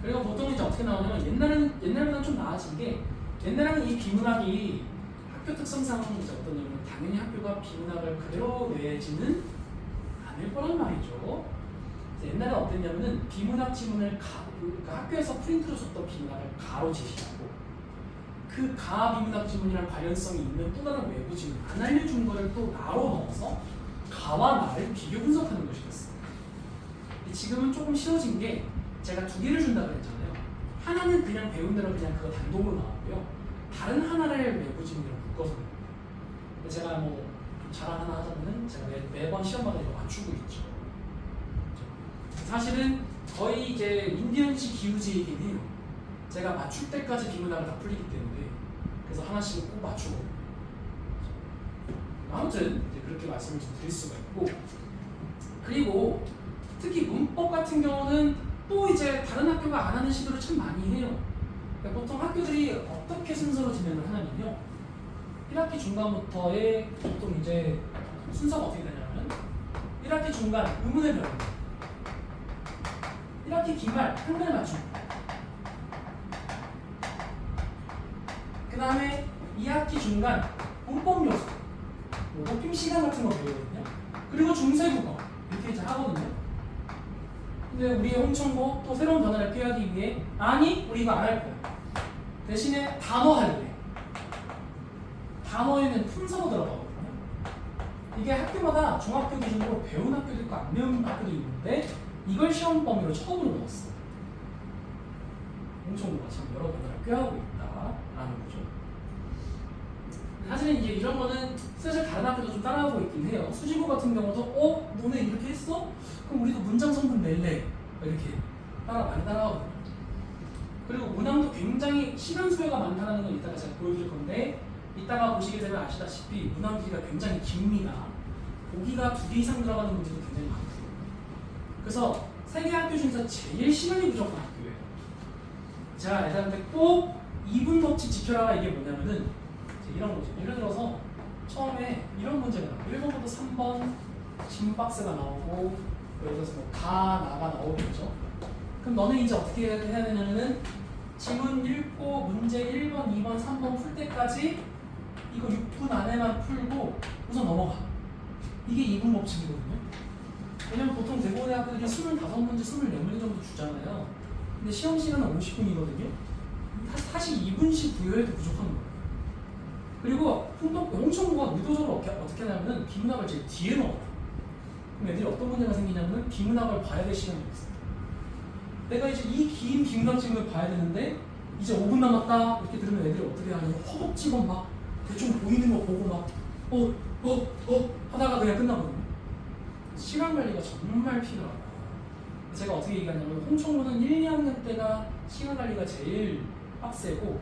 그리고 보통 이제 어떻게 나오냐면 옛날보다는 좀 나아진 게 옛날에는 이 비문학이 학교 특성상 이제 어떠냐면 당연히 학교가 비문학을 그대로 내지는 않을 거란 말이죠. 옛날에 어땠냐면은 비문학 지문을 그러니까 학교에서 프린트로 줬던 비문학을 가로 제시하고 그 가 비문학 지문이랑 관련성이 있는 또 다른 외부 지문 안 알려준 거를 또 나로 넣어서 가와 나를 비교 분석하는 것이었어요. 지금은 조금 쉬워진 게 제가 2개를 준다고 했잖아요. 하나는 그냥 배운 대로 그냥 그거 단독으로 나왔고요. 다른 하나를 외부 지문이랑 묶어서 냅니다. 제가 뭐 자랑 하나 하자면은 제가 매번 시험마다 이거 맞추고 있죠. 사실은 거의 이제 인디언시 기우제이긴 해요. 제가 맞출 때까지 비문학을 다 풀리기 때문에 그래서 하나씩은 꼭 맞추고 아무튼 이제 그렇게 말씀을 좀 드릴 수가 있고 그리고 특히 문법 같은 경우는 또 이제 다른 학교가 안 하는 시도를 참 많이 해요. 그러니까 보통 학교들이 어떻게 순서로 진행을 하냐면요. 1학기 중간부터의 보통 이제 순서가 어떻게 되냐면 1학기 중간 의문의 변형 1학기 기말 한글 맞춤 그 다음에 2학기 중간 문법 요소 높임 시간 같은 거 배우거든요. 그리고 중세국어 이렇게 이제 하거든요. 근데 우리의 홍천고 또 새로운 변화를 피하기 위해 아니 우리 이거 안 할 거야. 대신에 단어 할래. 단어에는 품사가 들어가거든요. 이게 학교마다 중학교 기준으로 배운 학교도 있고 안 배운 학교도 있는데 이걸 시험 범위로 처음으로 넣었어. 홍천고가 참 여러 변화를 꾀하고 있다라는 거죠. 사실은 이제 이런 거는 사실 다른 학교도 좀 따라하고 있긴 해요. 수지고 같은 경우도 너네 이렇게 했어? 그럼 우리도 문장 성분 낼래. 이렇게 많이 따라하거든요. 그리고 문항도 굉장히 시간 소요가 많다는 건 이따가 제가 보여드릴 건데 이따가 보시게 되면 아시다시피 문항 길이가 굉장히 깁니다. 보기가 2개 이상 들어가는 문제도 굉장히 많고요. 그래서 세개 학교 중에서 제일 시간이 부족한 학교예요. 제가 애들한테 꼭 2분 법칙 지켜라 이게 뭐냐면은 이런 거죠. 예를 들어서 처음에 이런 문제가 나와요. 1번부터 3번 심박스가 나오고 예를 들어서 뭐 나가 나오겠죠. 그럼 너는 이제 어떻게 해야 되냐면은 지문 읽고 문제 1번, 2번, 3번 풀 때까지 이거 6분 안에만 풀고 우선 넘어가. 이게 2분 법칙이거든요. 왜냐면 보통 대고대학교들이 25문제, 24문제 정도 주잖아요. 근데 시험 시간은 50분이거든요. 사실 2분씩 부여해도 부족한 거예요. 그리고 홍천고가 의도적으로 어떻게 하냐면은 비문학을 제일 뒤에 넣어요. 그럼 애들이 어떤 문제가 생기냐면은 비문학을 봐야 될 시간이 없어요. 내가 이제 이 긴 비문학집을 봐야 되는데 이제 5분 남았다 이렇게 들으면 애들이 어떻게 하냐면 허겁지겁 막 대충 보이는 거 보고 막 하다가 그냥 끝나거든요. 시간 관리가 정말 필요하다. 제가 어떻게 얘기하냐면 홍천고는 1, 2학년 때가 시간 관리가 제일 빡세고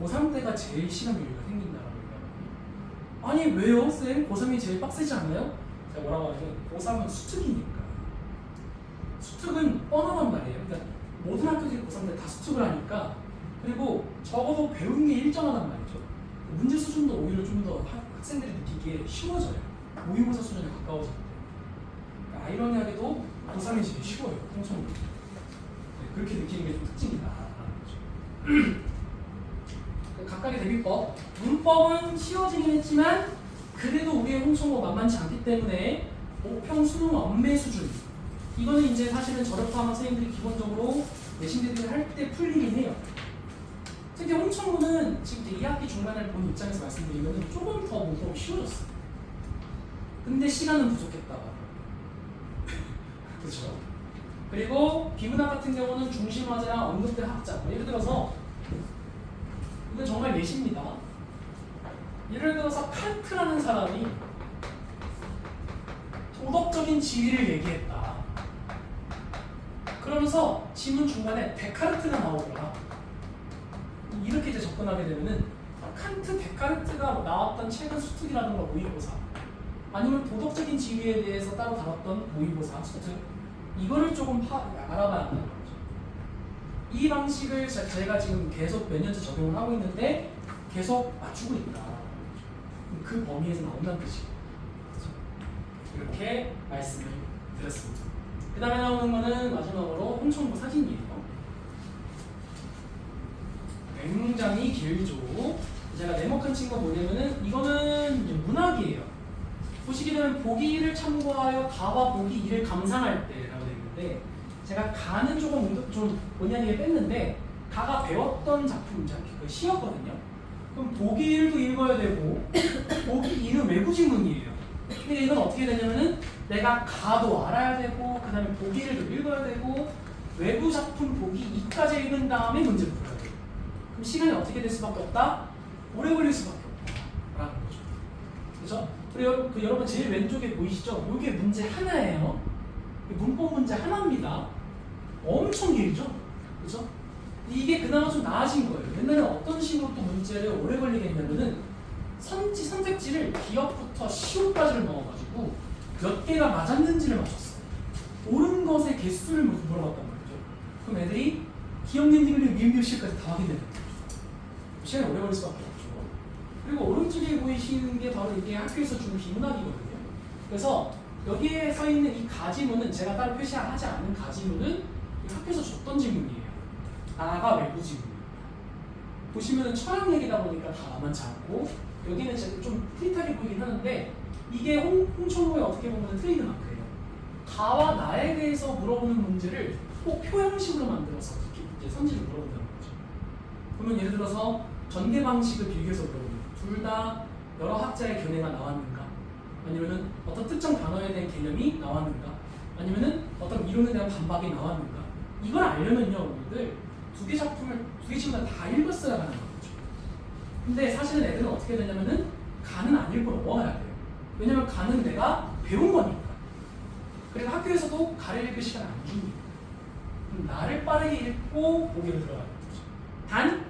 고3 때가 제일 시간 여유가 생긴다라고 얘기하거든요. 아니 왜요 쌤? 고3이 제일 빡세지 않아요? 제가 뭐라고 하냐면 고3은 수특이니까. 수특은 뻔하단 말이에요. 그러니까 모든 학교들이 고3 때 다 수특을 하니까 그리고 적어도 배운 게 일정하단 말이죠. 문제 수준도 오히려 좀 더 학생들이 느끼기에 쉬워져요. 모의고사 수준에 가까워질 때. 그러니까 아이러니하게도 고3이 제일 쉬워요. 홍천고. 네, 그렇게 느끼는 게 좀 특징이다. 각각의 대비법, 문법은 쉬워지긴 했지만 그래도 우리의 홍천고 만만치 않기 때문에 모평 수능 엄매 수준 이거는 이제 사실은 저력파 선생님들이 기본적으로 내신 대비를 할 때 풀리긴 해요. 특히 홍천고는 지금 2학기 중반을 본 입장에서 말씀드리면 조금 더 문법이 쉬워졌어요. 근데 시간은 부족했다. 그렇죠? 그리고 비문학 같은 경우는 중심화자랑 언급된 학자 예를 들어서 이건 정말 예시입니다. 예를 들어서 칸트라는 사람이 도덕적인 지위를 얘기했다. 그러면서 지문 중간에 데카르트가 나오거나 이렇게 이제 접근하게 되면은 칸트, 데카르트가 나왔던 최근 수특이라든가 모의고사 아니면 도덕적인 지위에 대해서 따로 다뤘던 모의고사 수특 이거를 조금 알아봐야 한다는 거죠. 이 방식을 제가 지금 계속 몇 년째 적용을 하고 있는데 계속 맞추고 있다. 그 범위에서 나온다는 뜻이에요. 이렇게 말씀을 드렸습니다. 그 다음에 나오는 거는 마지막으로 홍천고 사진이에요. 굉장히 길죠. 제가 네모칸 친 거 뭐냐면은 이거는 이제 문학이에요. 보시게 되면 보기를 참고하여 가와 보기 2를 감상할 때라고 되어 있는데 제가 가는 조금 좀 본의 아니게 뺐는데 가가 배웠던 작품 시였거든요. 그럼 보기 1도 읽어야 되고 보기 2는 외부 지문이에요. 근데 이건 어떻게 되냐면은 내가 가도 알아야 되고 그 다음에 보기 1도 읽어야 되고 외부 작품 보기 2까지 읽은 다음에 문제를 풀어야 돼요. 그럼 시간이 어떻게 될 수밖에 없다? 오래 걸릴 수밖에 없다라는 거죠. 그렇죠? 그리고 여러분 제일 왼쪽에 보이시죠? 이게 문제 하나예요. 문법 문제 하나입니다. 엄청 길죠? 그렇죠? 이게 그나마 좀 나아진 거예요. 옛날에 어떤 식으로 또 문제를 오래 걸리겠냐면은 선택지를 기억부터 시옷까지를 넣어가지고 몇 개가 맞았는지를 맞췄어요. 옳은 것의 개수를 물어봤단 말이죠. 그럼 애들이 기억, 닌딩, 미음비읍시까지 다 확인되는 거죠. 시간이 오래 걸릴 수밖에 없죠. 그리고 오른쪽에 보이시는 게 바로 이게 학교에서 준 비문학이거든요. 그래서 여기에 써 있는 이 가지문은 제가 따로 표시하지 않은 가지문은 학교에서 줬던 지문이에요. 나가 외부 지문입니다. 보시면은 철학 얘기다 보니까 다 만만치 않고 여기는 좀 트릿하게 보이긴 하는데 이게 홍천고에 어떻게 보면 트레이드 마크예요. 가와 나에 대해서 물어보는 문제를 꼭 표형식으로 만들어서 이제 선지를 물어본다는 거죠. 그러면 예를 들어서 전개 방식을 비교해서 물어보는 둘 다 여러 학자의 견해가 나왔는가? 아니면은 어떤 특정 단어에 대한 개념이 나왔는가? 아니면은 어떤 이론에 대한 반박이 나왔는가? 이걸 알려면요, 여러분들 두 개 친구가 다 읽었어야 하는 거죠. 근데 사실은 애들은 어떻게 되냐면은 가는 안 읽고 넘어가야 돼요. 왜냐면 가는 내가 배운 거니까. 그래서 학교에서도 가를 읽을 시간 안 줍니다. 그럼 나를 빠르게 읽고 보기를 들어가야 되죠. 단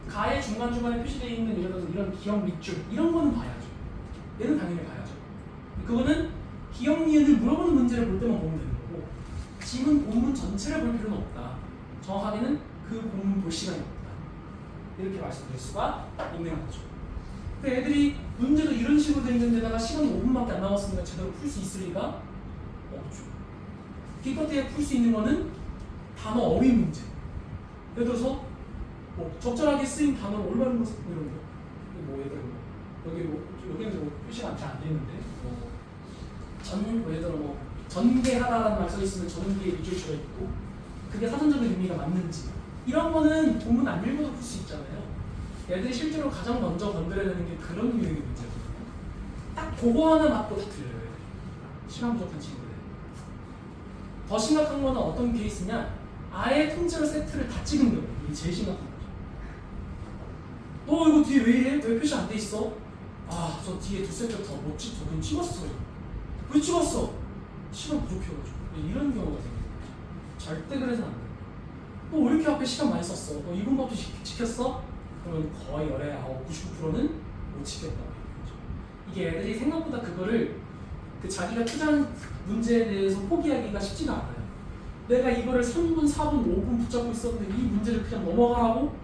가의 중간중간에 표시되어 있는 예를 들어서 이런 기역 밑줄 이런 거는 봐야죠. 얘는 당연히 봐야죠. 그거는 기역 니은을 물어보는 문제를 볼 때만 보면 되는 거고 지금 본문 전체를 볼 필요는 없다. 정확하게는 그 본문 볼 시간이 없다. 이렇게 말씀드릴 수가 있는 거죠. 근데 애들이 문제도 이런 식으로 되어 있는 데다가 시간이 5분밖에 안 남았으니까 제대로 풀 수 있을 리가 없죠. 기껏해야 풀 수 있는 거는 단어 어휘 문제. 예를 들어서 뭐 적절하게 쓰인 단어를 올바른 거 이런 거. 예를 들어 여기는 뭐 표시가 잘 안 되는데 예를 들어 전개하다라는 말 써 있으면 전개의 밑줄치가 있고 그게 사전적인 의미가 맞는지 이런 거는 본문 안 읽어도 풀 수 있잖아요. 애들이 실제로 가장 먼저 건드려야 되는 게 그런 유형의 문제거든요. 딱 그거 하나 맞고 다 틀려요. 시간 부족한 친구들. 더 심각한 거는 어떤 케이스냐? 아예 통째로 세트를 다 찍은 거예요. 이게 제일 심각한 거죠. 너 이거 뒤에 왜 이래? 왜 표시 안 돼 있어? 아, 저 뒤에 두 세트 더 못 찍었어요. 왜 찍었어? 시간 부족해가지고. 이런 경우가 생겨요. 절대 그래서는 안 돼요. 너 왜 이렇게 앞에 시간 많이 썼어? 너 2분법도 지켰어? 그러면 거의 열의 99%는 못 지켰다고 얘기하죠. 이게 애들이 생각보다 그거를 자기가 투자한 문제에 대해서 포기하기가 쉽지가 않아요. 내가 이거를 3분, 4분, 5분 붙잡고 있었는데 이 문제를 그냥 넘어가라고?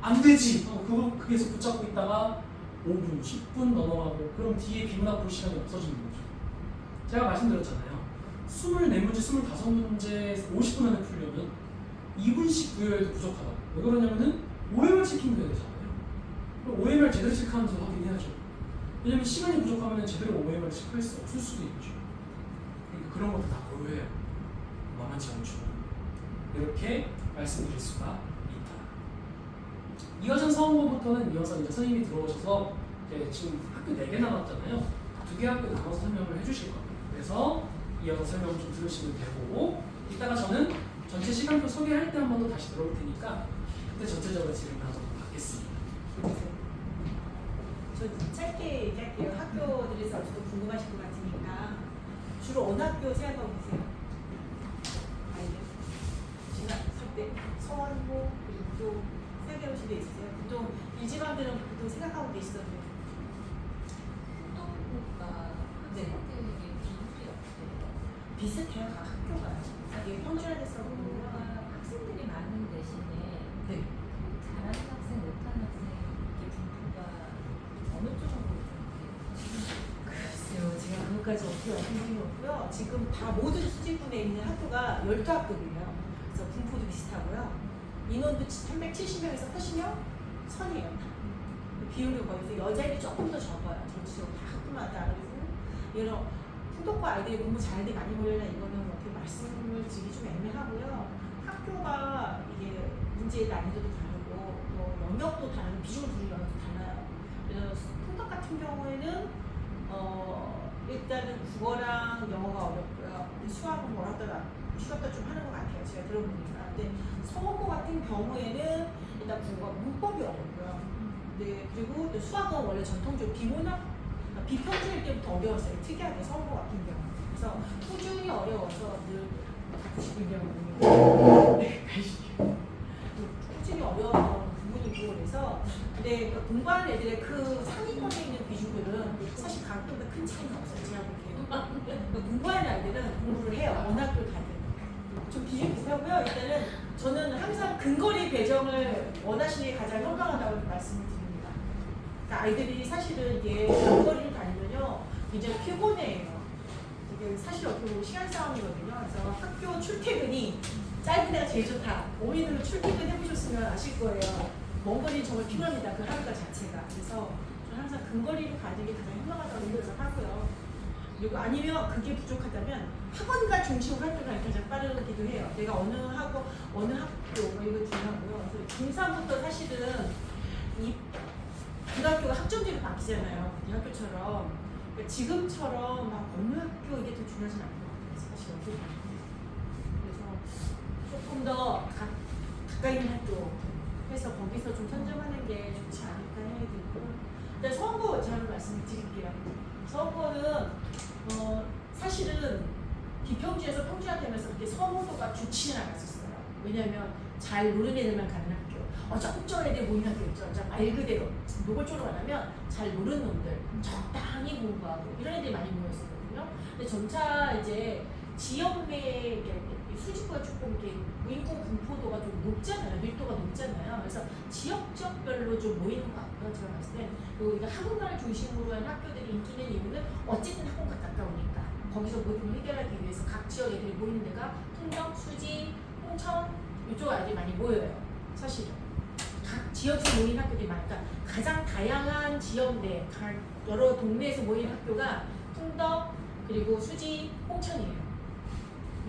안 되지! 거기서 붙잡고 있다가 5분, 10분 넘어가고 그럼 뒤에 비문학 볼 시간이 없어지는 거죠. 제가 말씀드렸잖아요. 24문제, 25문제 50분 안에 풀려면 2분씩 부여해도 부족하다고. 왜 그러냐면은 OMR 체킹도 해야 되잖아요. OMR 제대로 체크하면서 확인해야죠. 왜냐면 시간이 부족하면 제대로 OMR 체크할 수 없을 수도 있죠. 그러니까 그런 것도 다 고려해요. 만만치 않죠. 이렇게 말씀드릴 수가 있다. 이어진 사원고부터는 이어서 이제 선생님이 들어오셔서 이제 지금 학교 4개 남았잖아요. 2개 학교 나눠서 설명을 해주실 겁니다. 그래서 이어서 설명 좀 들으시면 되고 이따가 저는 전체 시간표 소개할 때 한 번 더 다시 들어올 테니까 그때 전체적으로 진행하도록 하겠습니다. 저 짧게 얘기할게요. 학교들에서 저도 궁금하실 것 같으니까 주로 어느 학교 생각하고 계세요? 아이들? 중학교 때 서원고 그리고 또 생각해 보신 데 있으세요? 보통 일지망들은 보통 생각하고 계시던데. 네. 비슷해요. 각 학교가. 이게 평준화돼서 학생들이 많은 대신에 네. 잘하는 학생, 못하는 학생 이게 분포가 어느 쪽으로 좀 글쎄요. 제가 그것까지 어떻게 말씀드린 게 없고요. 지금 다 모든 수직군에 있는 학교가 12학교예요. 그래서 분포도 비슷하고요. 인원도 370명에서 80명 선이에요. 비율이 거의 여자애들이 조금 더 적어요. 전체적으로 다 학교마다. 그리고 이런 후덕과 아이들이 공부 잘하는 데 많이 몰려나 이거는 어떻게 말씀을 드리기 좀 애매하고요. 학교가 이게 문제의 난이도도 다르고 또 영역도 다르고 비중을 두는 영역도 달라요. 그래서 후덕 같은 경우에는 일단은 국어랑 영어가 어렵고요. 수학은 뭐라더라 쉬웠다 좀 하는 것 같아요. 제가 들어보니까. 근데 서원고 같은 경우에는 일단 국어 문법이 어렵고요. 네, 그리고 또 수학은 원래 전통적으로 비평준일 때부터 어려웠어요. 특이하게 서원고 같은 경우. 그래서 꾸준히 어려워서 늘 91년 네, 꾸준히 어려웠던 부분이고 그래서 근데 공부하는 애들의 그 상위권에 있는 비중들은 사실 각각보다 큰 차이가 없어요. 제가 보기에는 공부하는 아이들은 공부를 해요. 어느 학교 가든 좀 비중이 비슷하고요. 일단은 저는 항상 근거리 배정을 원하시는 게 가장 현명하다고 말씀을 드립니다. 그러니까 아이들이 사실은 이게 근거리를 다니면요 굉장히 피곤해요. 이게 사실 어떻게 보면 시간 싸움이거든요. 그래서 학교 출퇴근이 짧은 데가 제일 좋다. 어린이들로 출퇴근 해보셨으면 아실 거예요. 먼 거리는 정말 피곤합니다. 그 하루가 자체가. 그래서 저는 항상 근거리를 가는 게 가장 현명하다고 생각을 하고요. 그리고 아니면 그게 부족하다면 학원가 중심으로 활동하니까 가장 빠르기도 해요. 내가 어느 학교 뭐 이거 중요하고요. 그래서 중3부터 사실은 이 고등학교가 학점제로 바뀌잖아요. 대학교처럼. 그러니까 지금처럼 막 어느 학교 이게 더 중요하진 않은 것 같아요. 사실 어떻게 보면. 그래서 조금 더 가까이 있는 학교 해서 거기서 좀 선점하는 게 좋지 않을까 생각이 들고요. 일단 선거 제가 말씀을 드릴게요. 선거는 사실은 비평주에서 평주화 되면서 그렇게 선호도가 좋지는 않았었어요. 왜냐하면 잘 노는 애들만 가는 학교, 쩌쩌 애들 모이는 학교 있죠. 말 그대로 노골적으로 말하면 잘 노는 놈들, 적당히 공부하고 이런 애들이 많이 모였었거든요. 근데 점차 이제 지역내 수집구가 조금 이렇게 인구 분포도가 좀 높잖아요. 밀도가 높잖아요. 그래서 지역별로 좀 모이는 것 같고요. 제가 봤을 때 그리고 학원가를 중심으로 한 학교들이 인기 있는 이유는 어쨌든 학원가 가까우니까 거기서 모든 걸 해결하기 위해서 각 지역 애들이 모이는 데가 통영, 수지, 홍천 이쪽 아이들이 많이 모여요. 사실은 각 지역에서 모이는 학교들이 많으니까 가장 다양한 지역 내 여러 동네에서 모이는 학교가 풍덕 그리고 수지, 홍천이에요.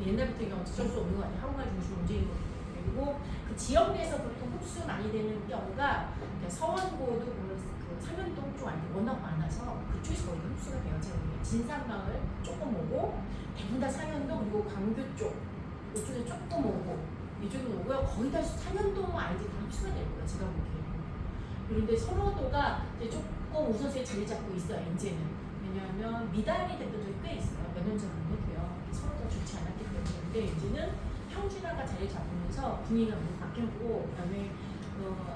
옛날부터 이게 어쩔 수 없는 거 아니에요. 학원가 중심으로 움직이는 거기 때문에. 그리고 그 지역 내에서 보통 흡수 많이 되는 경우가 서원고도 그 상현동 쪽 아니고 워낙 많아서 그쪽에서 거의 흡수가 돼요. 제가 보기엔 진산마을 조금 오고 대부분 다 상현동 그리고 광교 쪽 이쪽에 조금 오고 이쪽은 오고요. 거의 다 상현동 아이들이 다 흡수가 될 거예요. 제가 보기에는. 그런데 선호도가 이제 조금 우선순위에 자리 잡고 있어요. 이제는. 왜냐하면 미달이 됐던 적이 꽤 있어요. 몇 년 전만 해도요. 선호도가 좋지 않았기 때문에. 근데 이제는 평준화가 자리 잡으면서 분위기가 너무 바뀌었고 그다음에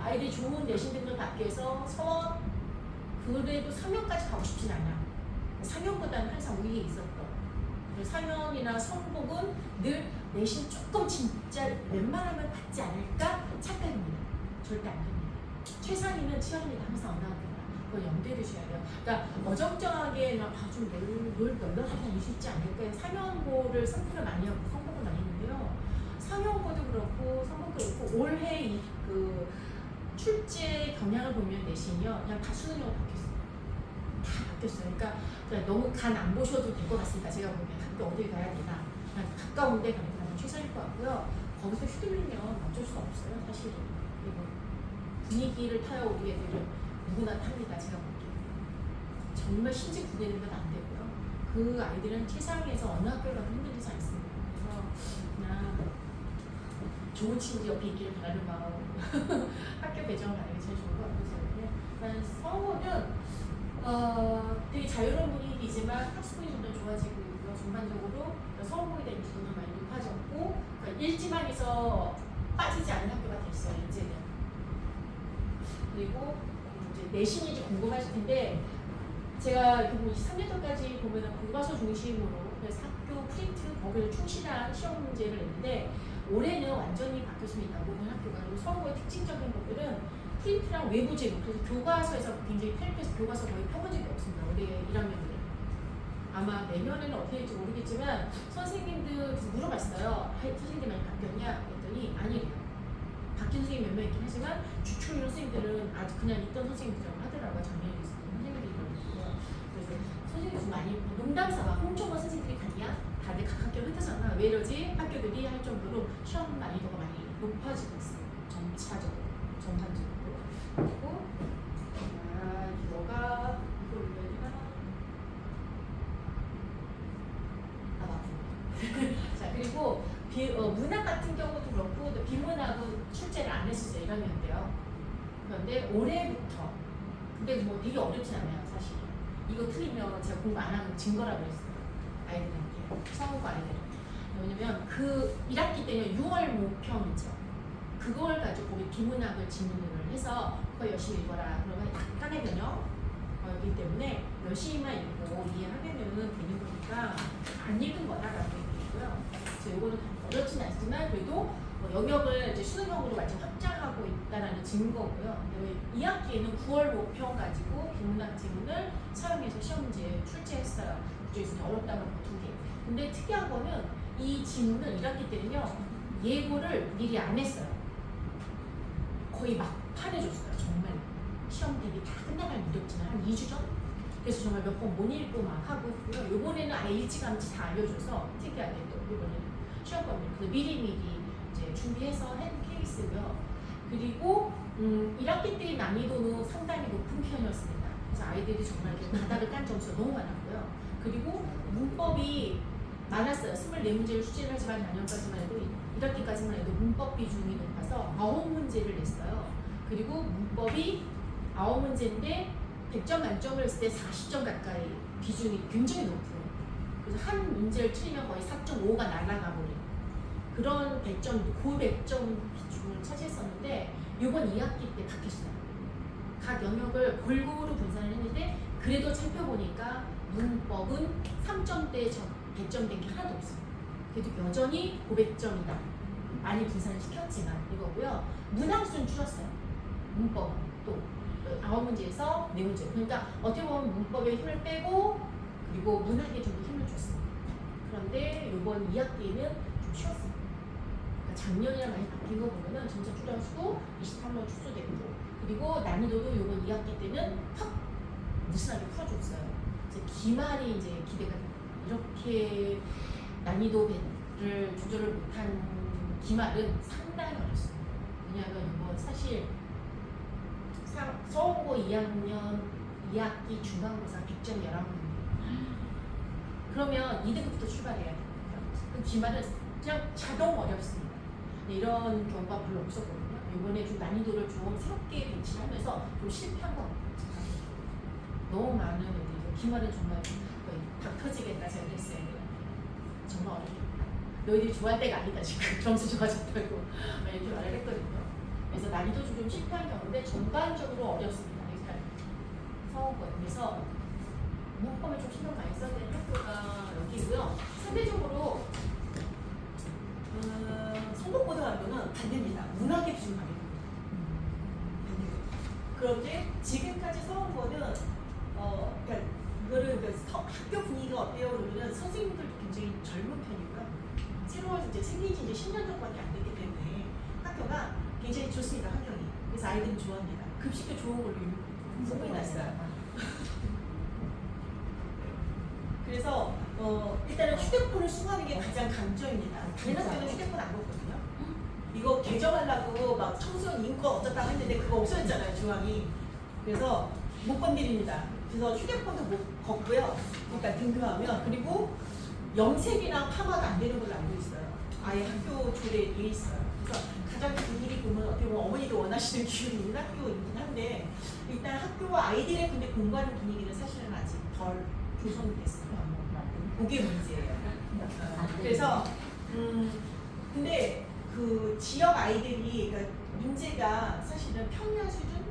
아이들이 좋은 내신 등을 받기 위해서 서원 그래도 상현까지 가고 싶진 않아. 상현보다는 항상 위에 있었던. 상현이나 성북은 늘 내신 조금 진짜 웬만하면 받지 않을까 착각입니다. 절대 안 됩니다. 최상위는 치열합니다. 항상 어느 학교나. 그걸 염두에 두셔야 돼요. 그러니까 어정쩡하게 좀 널널하게 할수 있지 않을까. 상현고를 선택을 많이 하고 성북을 많이 했는데요. 상현고도 그렇고 성북도 그렇고 올해 그 출제 경향을 보면 내신이요. 그냥 다 수능으로 바뀌었어요. 다 바뀌었어요. 그러니까 너무 간 안 보셔도 될 것 같습니다. 제가 보기엔 학교 어딜 가야 되나. 그냥 가까운 데 가는 게 최선일 것 같고요. 거기서 휘둘리면 어쩔 수 없어요. 사실은. 그리고 분위기를 타요. 우리 애들은 누구나 탑니다. 제가 보기엔. 정말 신지 구내는 건 안 되고요. 그 아이들은 최상에서 어느 학교를 가도 힘들지 않습니다. 그래서 그냥 좋은 친구 옆에 있기를 바라는 마음 학교 배정을 가는 게 제일 좋은 것 같아요. 성우는 되게 자유로운 분위기이지만 학습분이 점점 좋아지고 있고요. 전반적으로 성우에 대한 인지도는 많이 높아졌고 그러니까 일지망에서 빠지지 않는 학교가 됐어요. 이제는. 그리고 이제 내신이 이제 궁금하실 텐데 제가 이렇게 3년 전까지 보면은 교과서 중심으로 그래서 학교 프린트 거기에 충실한 시험 문제를 냈는데 올해는 완전히 바뀌었습니다. 모든 학교가. 그리고 서울의 특징적인 것들은 프린트랑 외부 제목, 그래서 교과서에서 굉장히 탈피해서 교과서 거의 펴본 적이 없습니다. 올해 1학년들은. 아마 내년에는 어떻게 될지 모르겠지만 선생님들 물어봤어요. 선생님들 많이 바뀌었냐? 그랬더니 아니래요. 바뀐 선생님 몇 명 있긴 하지만 주축 이런 선생님들은 아주 그냥 있던 선생님들이라고 하더라고요. 작년에 있었던 선생님들이라고 했고요. 그래서 선생님이 좀 많이 농담삼아 홍초가 선생님들이 갔냐? 다들 각 학교를 흩어졌나? 왜 이러지? 학교들이 할 정도로 시험 난이도가 많이 높아지고 있어요. 점차적으로, 전반적으로. 그리고 이거가 이걸 올려야 되나? 자, 그리고 문학 같은 경우도 그렇고 비문학은 출제를 안 했었어요. 1학년 때요. 그런데 올해부터 근데 뭐 되게 어렵진 않아요. 사실 이거 틀리면 제가 공부 안 하는 증거라고 했어요. 아이들한테 성우고 아이들. 왜냐면 그 1학기 때는 6월 모평이죠. 그걸 가지고 우리 비문학을 질문을 해서 그거 열심히 읽어라. 그러면 약간의 변형이기 때문에 열심히만 읽고 이해하면은 되는 거니까 안 읽은 거다라고 얘기했고요. 그래서 이거는 어렵진 않지만 그래도 영역을 이제 수능형으로 완전 확장하고 있다라는 증거고요. 근데 2학기에는 9월 모평 가지고 비문학 지문을 사용해서 시험 문제 출제했어요. 그중에서 어렵다는 거 2개. 근데 특이한 거는 이 지문을 1학기 때는요 예고를 미리 안 했어요. 거의 막판에 줬어요. 정말 시험 대비 다 끝나갈 무렵지만 한 2주 전? 그래서 정말 몇 번 못 읽고 막 하고 있고요. 요번에는 아예 일찌감치 다 알려줘서 특이하게 또 요번에는 시험범위 그래서 미리미리 이제 준비해서 한 케이스고요. 그리고 1학기 때 난이도는 상당히 높은 편이었습니다. 그래서 아이들이 정말 이렇게 바닥을 깐 점수가 너무 많았고요. 그리고 문법이 많았어요. 24문제를 출제를 하지만 작년까지만 해도 1학기까지만 해도 문법 비중이 높아서 9문제를 냈어요. 그리고 문법이 9문제인데 100점 만점을 했을 때 40점 가까이 비중이 굉장히 높아요. 그래서 한 문제를 틀리면 거의 4.5가 날아가 버린 그런 100점, 고백점 비중을 차지했었는데 이번 2학기 때 바뀌었어요. 각 영역을 골고루 분산을 했는데 그래도 살펴보니까 문법은 3점대 100점 된 게 하나도 없어요. 그래도 여전히 500점이다. 많이 분산을 시켰지만 이거고요. 문항수는 줄었어요. 문법은 또 9문제에서 4문제. 그러니까 어떻게 보면 문법에 힘을 빼고 그리고 문학에 좀 더 힘을 줬습니다. 그런데 이번 2학기에는 좀 쉬웠어요. 그러니까 작년이랑 많이 바뀐 거 보면은 점점 줄여주고 23로 축소되고 그리고 난이도도 이번 2학기 때는 확 느슨하게 풀어줬어요. 이제 기말이 이제 기대가 됩니다. 이렇게 난이도를 조절을 못한 기말은 상당히 어렵습니다. 왜냐하면 이건 사실 서울고 2학년 2학기 중간고사 100점 11문제입니다. 그러면 2등급부터 출발해야 됩니다. 그 기말은 그냥 자동 어렵습니다. 이런 경우가 별로 없었거든요. 이번에 좀 난이도를 좀 새롭게 배치를 하면서 좀 실패한 것 같아요. 너무 많은 애들이 기말은 정말 거의 박 터지겠다 생각했어요. 정말 어렵겠다. 너희들이 좋아할 때가 아니다 지금 점수 좋아졌다고 이렇게 말을 했거든요. 그래서 난이도 좀 실패한 경우인데 전반적으로 어렵습니다. 일단 서울고요. 그래서 문법을 좀 신경 많이 써야 되는 학교가 여기고요. 상대적으로 성북고등학교는 반대입니다. 문학의 비중이 많이 됩니다. 그런데 지금까지 서울고는 그러니까 이거를 학교 분위기가 어때요? 그러면 선생님들도 굉장히 젊은 편이고요. 새로 이제 생긴 지 이제 10년 정도밖에 안 됐기 때문에 학교가 굉장히 좋습니다. 환경이. 그래서 아이들은 좋아합니다. 급식도 좋은 걸로 소문이 났어요. 그래서 일단은 휴대폰을 수거하는 게 가장 강점입니다. 다른 학교는 휴대폰 안 먹거든요. 이거 개정하려고 막 청소년 인권 어쩌다고 했는데 그거 없어졌잖아요. 조항이. 그래서 못 건드립니다. 그래서 휴대폰도 못 걷고요. 그러니까 등교하면 그리고 염색이랑 파마가 안 되는 걸로 알고 있어요. 아예 학교 조례에 돼 있어요. 그래서 가장 분위기 보면 어떻게 보면 어머니도 원하시는 기운이 있는 학교이긴 한데 일단 학교와 아이들의 근데 공부하는 분위기는 사실은 아직 덜 조성이 됐어요. 그게 문제예요. 그래서 근데 그 지역 아이들이 그러니까 문제가 사실은 평야 수준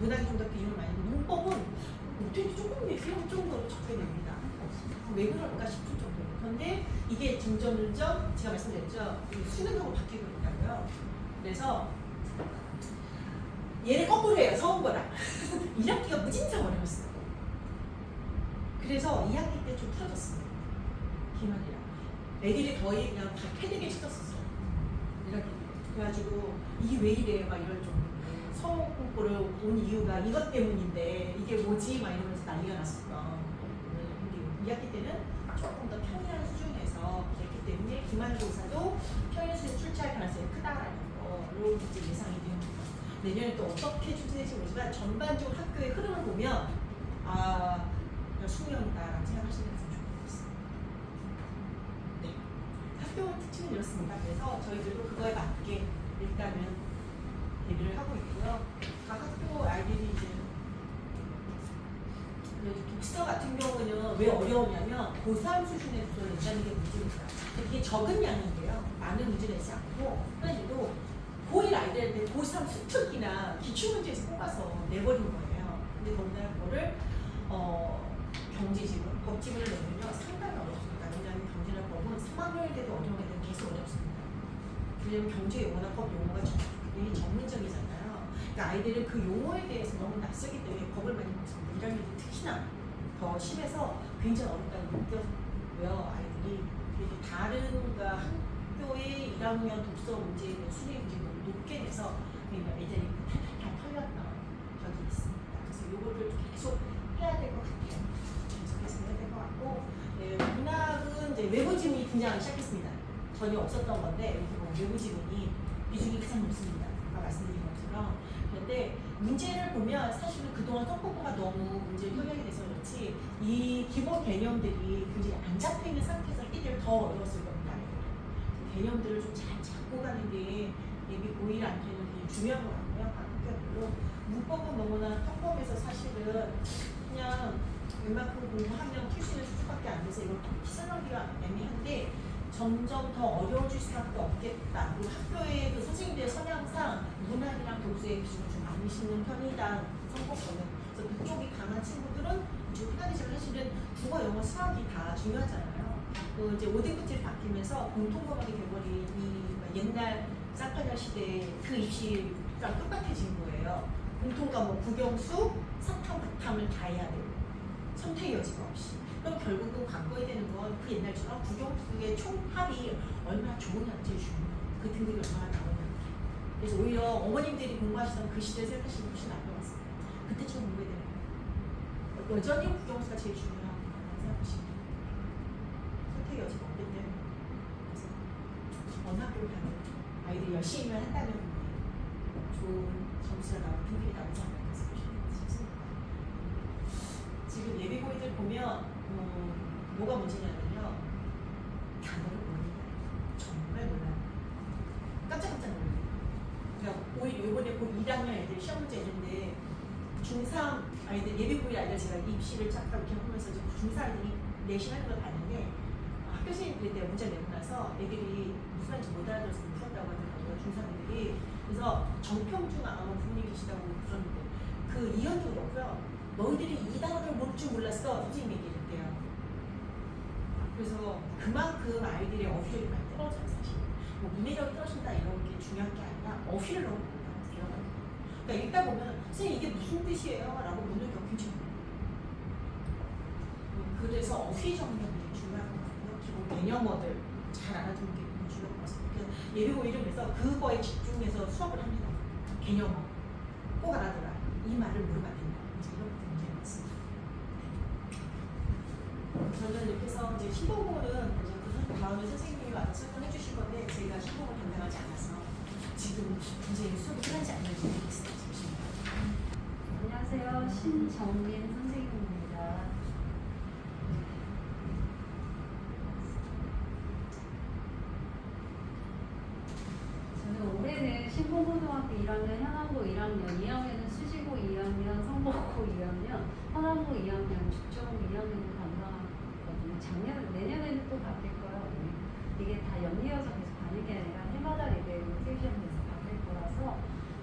문학이 좀 더 비중을 많이 하고 문법은 어떻게 조금 얘기할 정도로 적게 냅니다. 왜 그럴까 싶을 정도로. 그런데 이게 점점 제가 말씀드렸죠. 수능하고 바뀌고 있다고요. 그래서 얘를 거꾸로 해요. 서울고랑 1학기가 무진장 어려웠어요. 그래서 2학기 때 좀 풀어졌습니다. 기말이랑 애들이 거의 그냥 다 패대기에 찢었었어요. 1학기 때. 그래가지고 이게 왜 이래 막 이럴 정도로 서울고를 온 이유가 이것 때문인데 이게 뭐지 막 이러면서 난리가 났었던. 근데 2학기 때는 조금 더 평이한 수준에서 됐기 때문에 기말고사도 평이한 수준 출제할 가능성이 크다라는 거로 이제 예상이 됩니다. 내년에 또 어떻게 출제될지 모르지만 전반적으로 학교의 흐름을 보면 수명이다라고 생각하시면 좋겠습니다. 네. 학교 특징은 이렇습니다. 그래서 저희들도 그거에 맞게 일단은 대비를 하고 있고요. 각 학교 아이들이 이제 독서 같은 경우는 왜 어려우냐면 고3 수준의 독서를 낸다는 게 문제입니다. 이게 적은 양인데요. 많은 문제 내지 않고 그런데도 고1 아이들한테 고3 수특기나 기출문제에서 뽑아서 내버린 거예요. 근데 더군다나 그거를 경제지문, 법지문을 내면요 상당히 어렵습니다. 왜냐하면 경제나 법은 3학년 때도 어려운 애들은 계속 어렵습니다. 왜냐하면 경제 용어나 법 용어가 굉장히 전문적이잖아요. 그러니까 아이들은 그 용어에 대해서 너무 낯설기 때문에 법을 많이 못 씁니다. 1학년이 특히나 더 심해서 굉장히 어렵다고 느꼈고요. 아이들이 다른 학교의 1학년 독서 문제에 대한 수능 문제를 너무 높게 내서 애들이 탈탈탈 털렸던 적이 있습니다. 그래서 이거를 계속 해야 될 것 같아요. 계속해서 해야 될 것 같고, 네, 문학은 이제 외부 지문이 등장하기 시작했습니다. 전혀 없었던 건데 여기 보면 외부 지문이 비중이 가장 높습니다. 아까 말씀드린 것처럼. 그런데 문제를 보면 사실은 그동안 떡볶이가 너무 문제를 협약이 돼서 그렇지 이 기본 개념들이 굉장히 안 잡혀 있는 상태에서 이들 더 어려웠을 겁니다. 개념들을 좀 잘 잡고 가는 게 예비 고1한테는 굉장히 중요한 것 같고요. 학교별로 문법은 너무나 평범해서 사실은 그냥 웬만큼 공부하면 풀 수 있는 수준밖에 안 돼서 이걸 설명기가 애매한데 점점 더 어려워질 수밖에 없겠다. 그리고 학교의 그 선생님들의 성향상 문학이랑 도수의 비중을 좀 많이 싣는 편이다. 성격서는. 그래서 그쪽이 강한 친구들은 이쪽 피가니지만 사실은 국어, 영어, 수학이 다 중요하잖아요. 그 이제 5등급제를 바뀌면서 공통과목이 돼버린 이 옛날 쌍팔년 시대의 그 입시랑 똑같아진 거예요. 공통과목, 국영수, 사탐, 박탐을 다 해야 되고 선택의 여지가 없이. 그럼 결국은 바꿔야 되는 건 그 옛날처럼 국영수의 총합이 얼마나 좋으냐가 제일 중요해요. 그 등급이 얼마나 나오냐. 그래서 오히려 어머님들이 공부하시던 그 시대를 생각하시는 것이 나쁜 것 같습니다. 그때처럼 공부해야 되는 거예요. 여전히 국영수가 제일 중요하다고 생각하시면 돼요. 선택의 여지가 없기 때문에. 그래서 어느 학교를 가든 아이들이 열심히만 한다면 좋은 점수가 나오고 등급이 나오지 않을까 싶습니다. 지금 예비고이들 보면 뭐가 문제냐면요. 단어를 모릅니다. 정말 몰라요. 깜짝깜짝 놀라요. 그러니까 오히려 이번에 고 1학년 애들 시험 문제 있는데 중3 아이들 예비고이 아이들 제가 입시를 잠깐 이렇게 하면서 중4 아이들이 내신하는 걸 봤는데 학교 선생님들이 내가 문제 내고 나서 애들이 무슨 말인지 못 알아들어서 무섭다고 하더라고요. 중3 애들이. 그래서 정평중 아마 부모님 계시다고 그러는데 그 이현도 그렇고요. 너희들이 이 단어를 모를 줄 몰랐어. 선생님 얘기했대요. 그래서 그만큼 아이들의 어휘력이 많이 떨어져요. 사실 뭐 문해력이 떨어진다 이런 게 중요한 게 아니라 어휘를 너무 못하고 들어가는 거예요. 그러니까 읽다 보면 선생님 이게 무슨 뜻이에요? 라고 묻는 경우 굉장히 많아요. 그래서 어휘 정리가 굉장히 중요한 것 같고요. 기본 개념어들 잘 알아두는 게 굉장히 중요한 것 같습니다. 예비고일은 그래서 그거에 집중해서 수업을 합니다. 개념어 꼭 알아둬라. 이 말을 물으면 안 된다. 이런 것도 굉장히 많습니다. 저는 이렇게 해서 이제 신봉고는 이제 그 다음에 선생님이 와서 설명해 주실 건데 제가 신봉을 담당하지 않아서 지금 굉장히 수업이 끝나지 않는지 모르겠어요. 안녕하세요. 신정민 선생님입니다. 저는 올해는 신봉고등학교 1학년, 현안고 1학년, 2학년은 수지고 2학년, 성북고 2학년, 현안고 2학년, 죽전고 2학년을 담당하거든요. 내년에는 또 바뀔 거예요. 이게 다 연이어서 계속 가는 게 아니라 해마다 이게 로테이션돼서 바뀔 거라서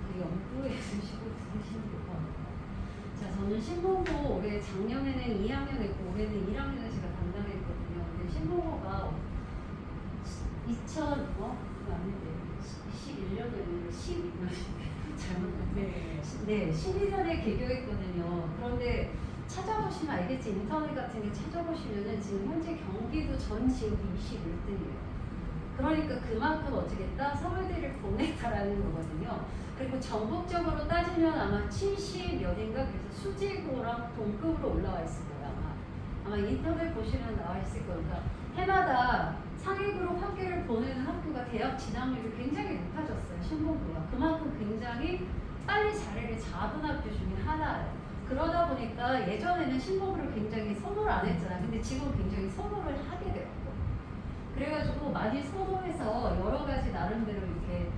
그 연구에 두시고 들으시면 될 것 같아요. 자, 저는 신봉고 올해 작년에는 2학년 했고 올해는 1학년을 제가 담당했거든요. 근데 신봉고가 11년도에는 12년인데 잘못했네. 네, 12년에 개교했거든요. 그런데 찾아보시면 알겠지. 인터넷 같은 게 찾아보시면은 지금 현재 경기도 전 지역이 21등이에요. 그러니까 그만큼 어쩌겠다 서울대를 보냈다라는 거거든요. 그리고 전국적으로 따지면 아마 70몇인가 그래서 수지고랑 동급으로 올라와 있을 거예요. 아마 인터넷 보시면 나와 있을 거예요. 그러니까 해마다 상위 그룹 학교를 보내는 학교가 대학 진학률이 굉장히 높아졌어요. 신봉고가. 그만큼 굉장히 빨리 자리를 잡은 학교 중에 하나예요. 그러다 보니까 예전에는 신봉고를 굉장히 선호를 안 했잖아요. 근데 지금 굉장히 선호를 하게 되었고. 그래가지고 많이 선호해서 여러 가지 나름대로 이렇게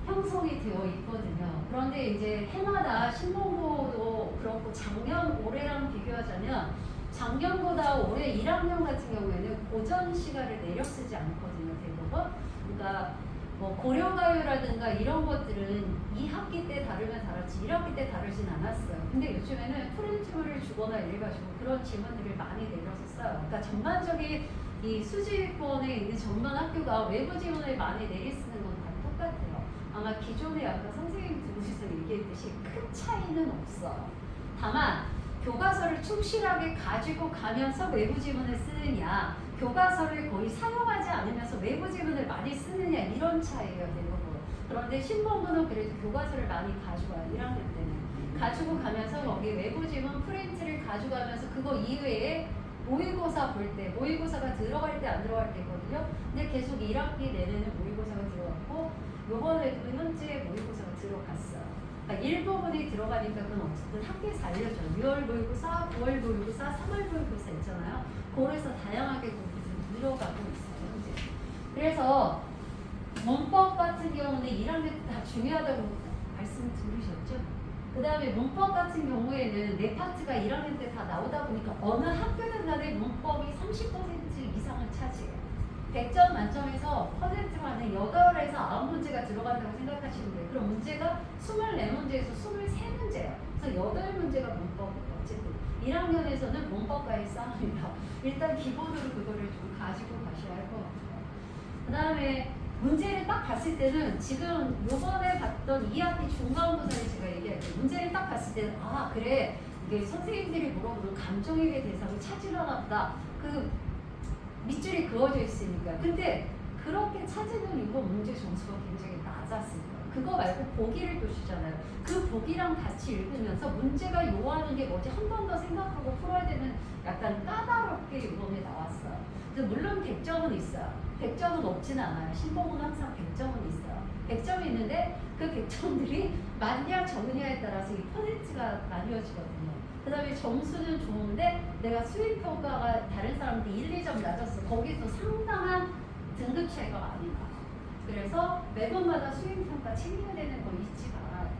형성이 되어 있거든요. 그런데 이제 해마다 신봉고도 그렇고 작년, 올해랑 비교하자면 작년보다 올해 1학년 같은 경우에는 고전 시간을 내려 쓰지 않거든요. 대부분. 그러니까 뭐 고려가요라든가 이런 것들은 2학기 때 다르면 다르지 1학기 때 다르진 않았어요. 근데 요즘에는 프린트물을 주거나 이래가지고 그런 질문들을 많이 내려서 써요. 그러니까 전반적인 이 수지권에 있는 전반 학교가 외부 지문을 많이 내리쓰는 건 다 똑같아요. 아마 기존에 아까 선생님 들으셔서 얘기했듯이 큰 차이는 없어요. 다만 교과서를 충실하게 가지고 가면서 외부 지문을 쓰느냐, 교과서를 거의 사용하지 않으면서 외부 지문을 많이 쓰느냐 이런 차이예요, 대부분. 그런데 신봉고는 그래도 교과서를 많이 가져와요, 1학년 때는. 가지고 가면서 거기 외부 지문 프린트를 봐주가면서 그거 이외에 모의고사 볼 때, 모의고사가 들어갈 때 안 들어갈 때 있거든요. 근데 계속 1학기 내내는 모의고사가 들어갔고 요번에도 현재 모의고사가 들어갔어요. 그러니까 일부분이 들어가니까 그건 어쨌든 학교에서 알려줘요. 6월 모의고사, 9월 모의고사, 3월 모의고사 있잖아요. 그래서 다양하게 거기서 들어가고 있어요. 현재. 그래서 문법 같은 경우는 1학년 때 다 중요하다고 말씀 들으셨죠? 그 다음에 문법 같은 경우에는 네 파트가 1학년 때 다 나오다 보니까 어느 학교든 간에 문법이 30% 이상을 차지해요. 100점 만점에서 퍼센트로 하는 8에서 9문제가 들어간다고 생각하시면 돼요. 그럼 문제가 24문제에서 23문제예요. 그래서 8문제가 문법이에요. 어쨌든 1학년에서는 문법과의 싸움이다. 일단 기본으로 그거를 좀 가지고 가셔야 할 것 같아요. 그 다음에 문제를 딱 봤을 때는 지금 요번에 봤던 2학기 중간고사를 제가 얘기할게요. 문제를 딱 봤을 때는 아 그래 이게 선생님들이 물어보는 감정입의 대상을 찾으려나 보다. 그 밑줄이 그어져 있으니까. 근데 그렇게 찾으면 이거 문제 점수가 굉장히 낮았을 거예요. 그거 말고 보기를 또 주잖아요. 그 보기랑 같이 읽으면서 문제가 요하는 게 뭐지 한 번 더 생각하고 풀어야 되는 약간 까다롭게 이번에 나왔어요. 그래서 물론 100점은 있어요. 100점은 없진 않아요. 신봉은 항상 100점은 있어요. 100점이 있는데 그 100점들이 맞냐 적느냐에 따라서 이 퍼센트가 나뉘어지거든요. 그 다음에 점수는 좋은데 내가 수행평가가 다른 사람한테 1, 2점 낮았어. 거기서 상당한 등급 차이가 많이 나요. 그래서 매번마다 수행평가 챙겨야 되는 거 잊지 말아야 돼요.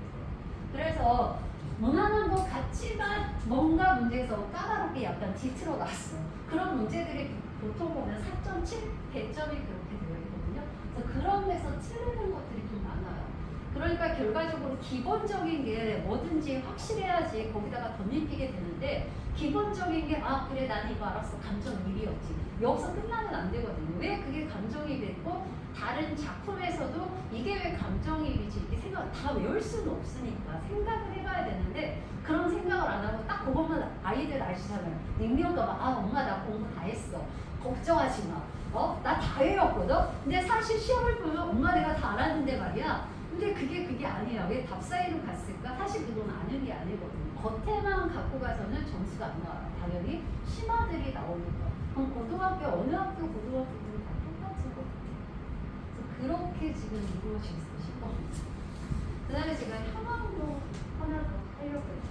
그래서 무난한 것 같지만 뭔가 문제에서 까다롭게 약간 뒤틀어 놨어요. 그런 문제들이 보통 보면 4.7, 100점이 그렇게 되어 있거든요. 그래서 그런 데서 틀리는 것들이 좀 많아요. 그러니까 결과적으로 기본적인 게 뭐든지 확실해야지 거기다가 덧입히게 되는데 기본적인 게 아 그래 나는 이거 알았어 감정이입이었지 여기서 끝나면 안 되거든요. 왜 그게 감정이입이고 다른 작품에서도 이게 왜 감정이입이지 이렇게 생각 다 외울 수는 없으니까 생각을 해봐야 되는데 그런 생각을 안 하고 딱 그것만 아이들 아시잖아요. 냉면가 아 엄마 나 공부 다 했어 걱정하지 마 나 다 외웠거든. 근데 사실 시험을 보면 엄마 내가 다 알았는데 말이야. 근데 그게 아니야. 왜 답사이로 갔을까? 사실 그건 아는 게 아니거든요. 겉에만 갖고 가서는 점수가 안 나와요. 당연히 심화들이 나오니까. 그럼 고등학교 어느 학교 고등학교든 다 똑같은 것 같아요. 그래서 그렇게 지금 이루어질 수 싶어. 그 다음에 제가 형광도 하나 더 하려고 해요.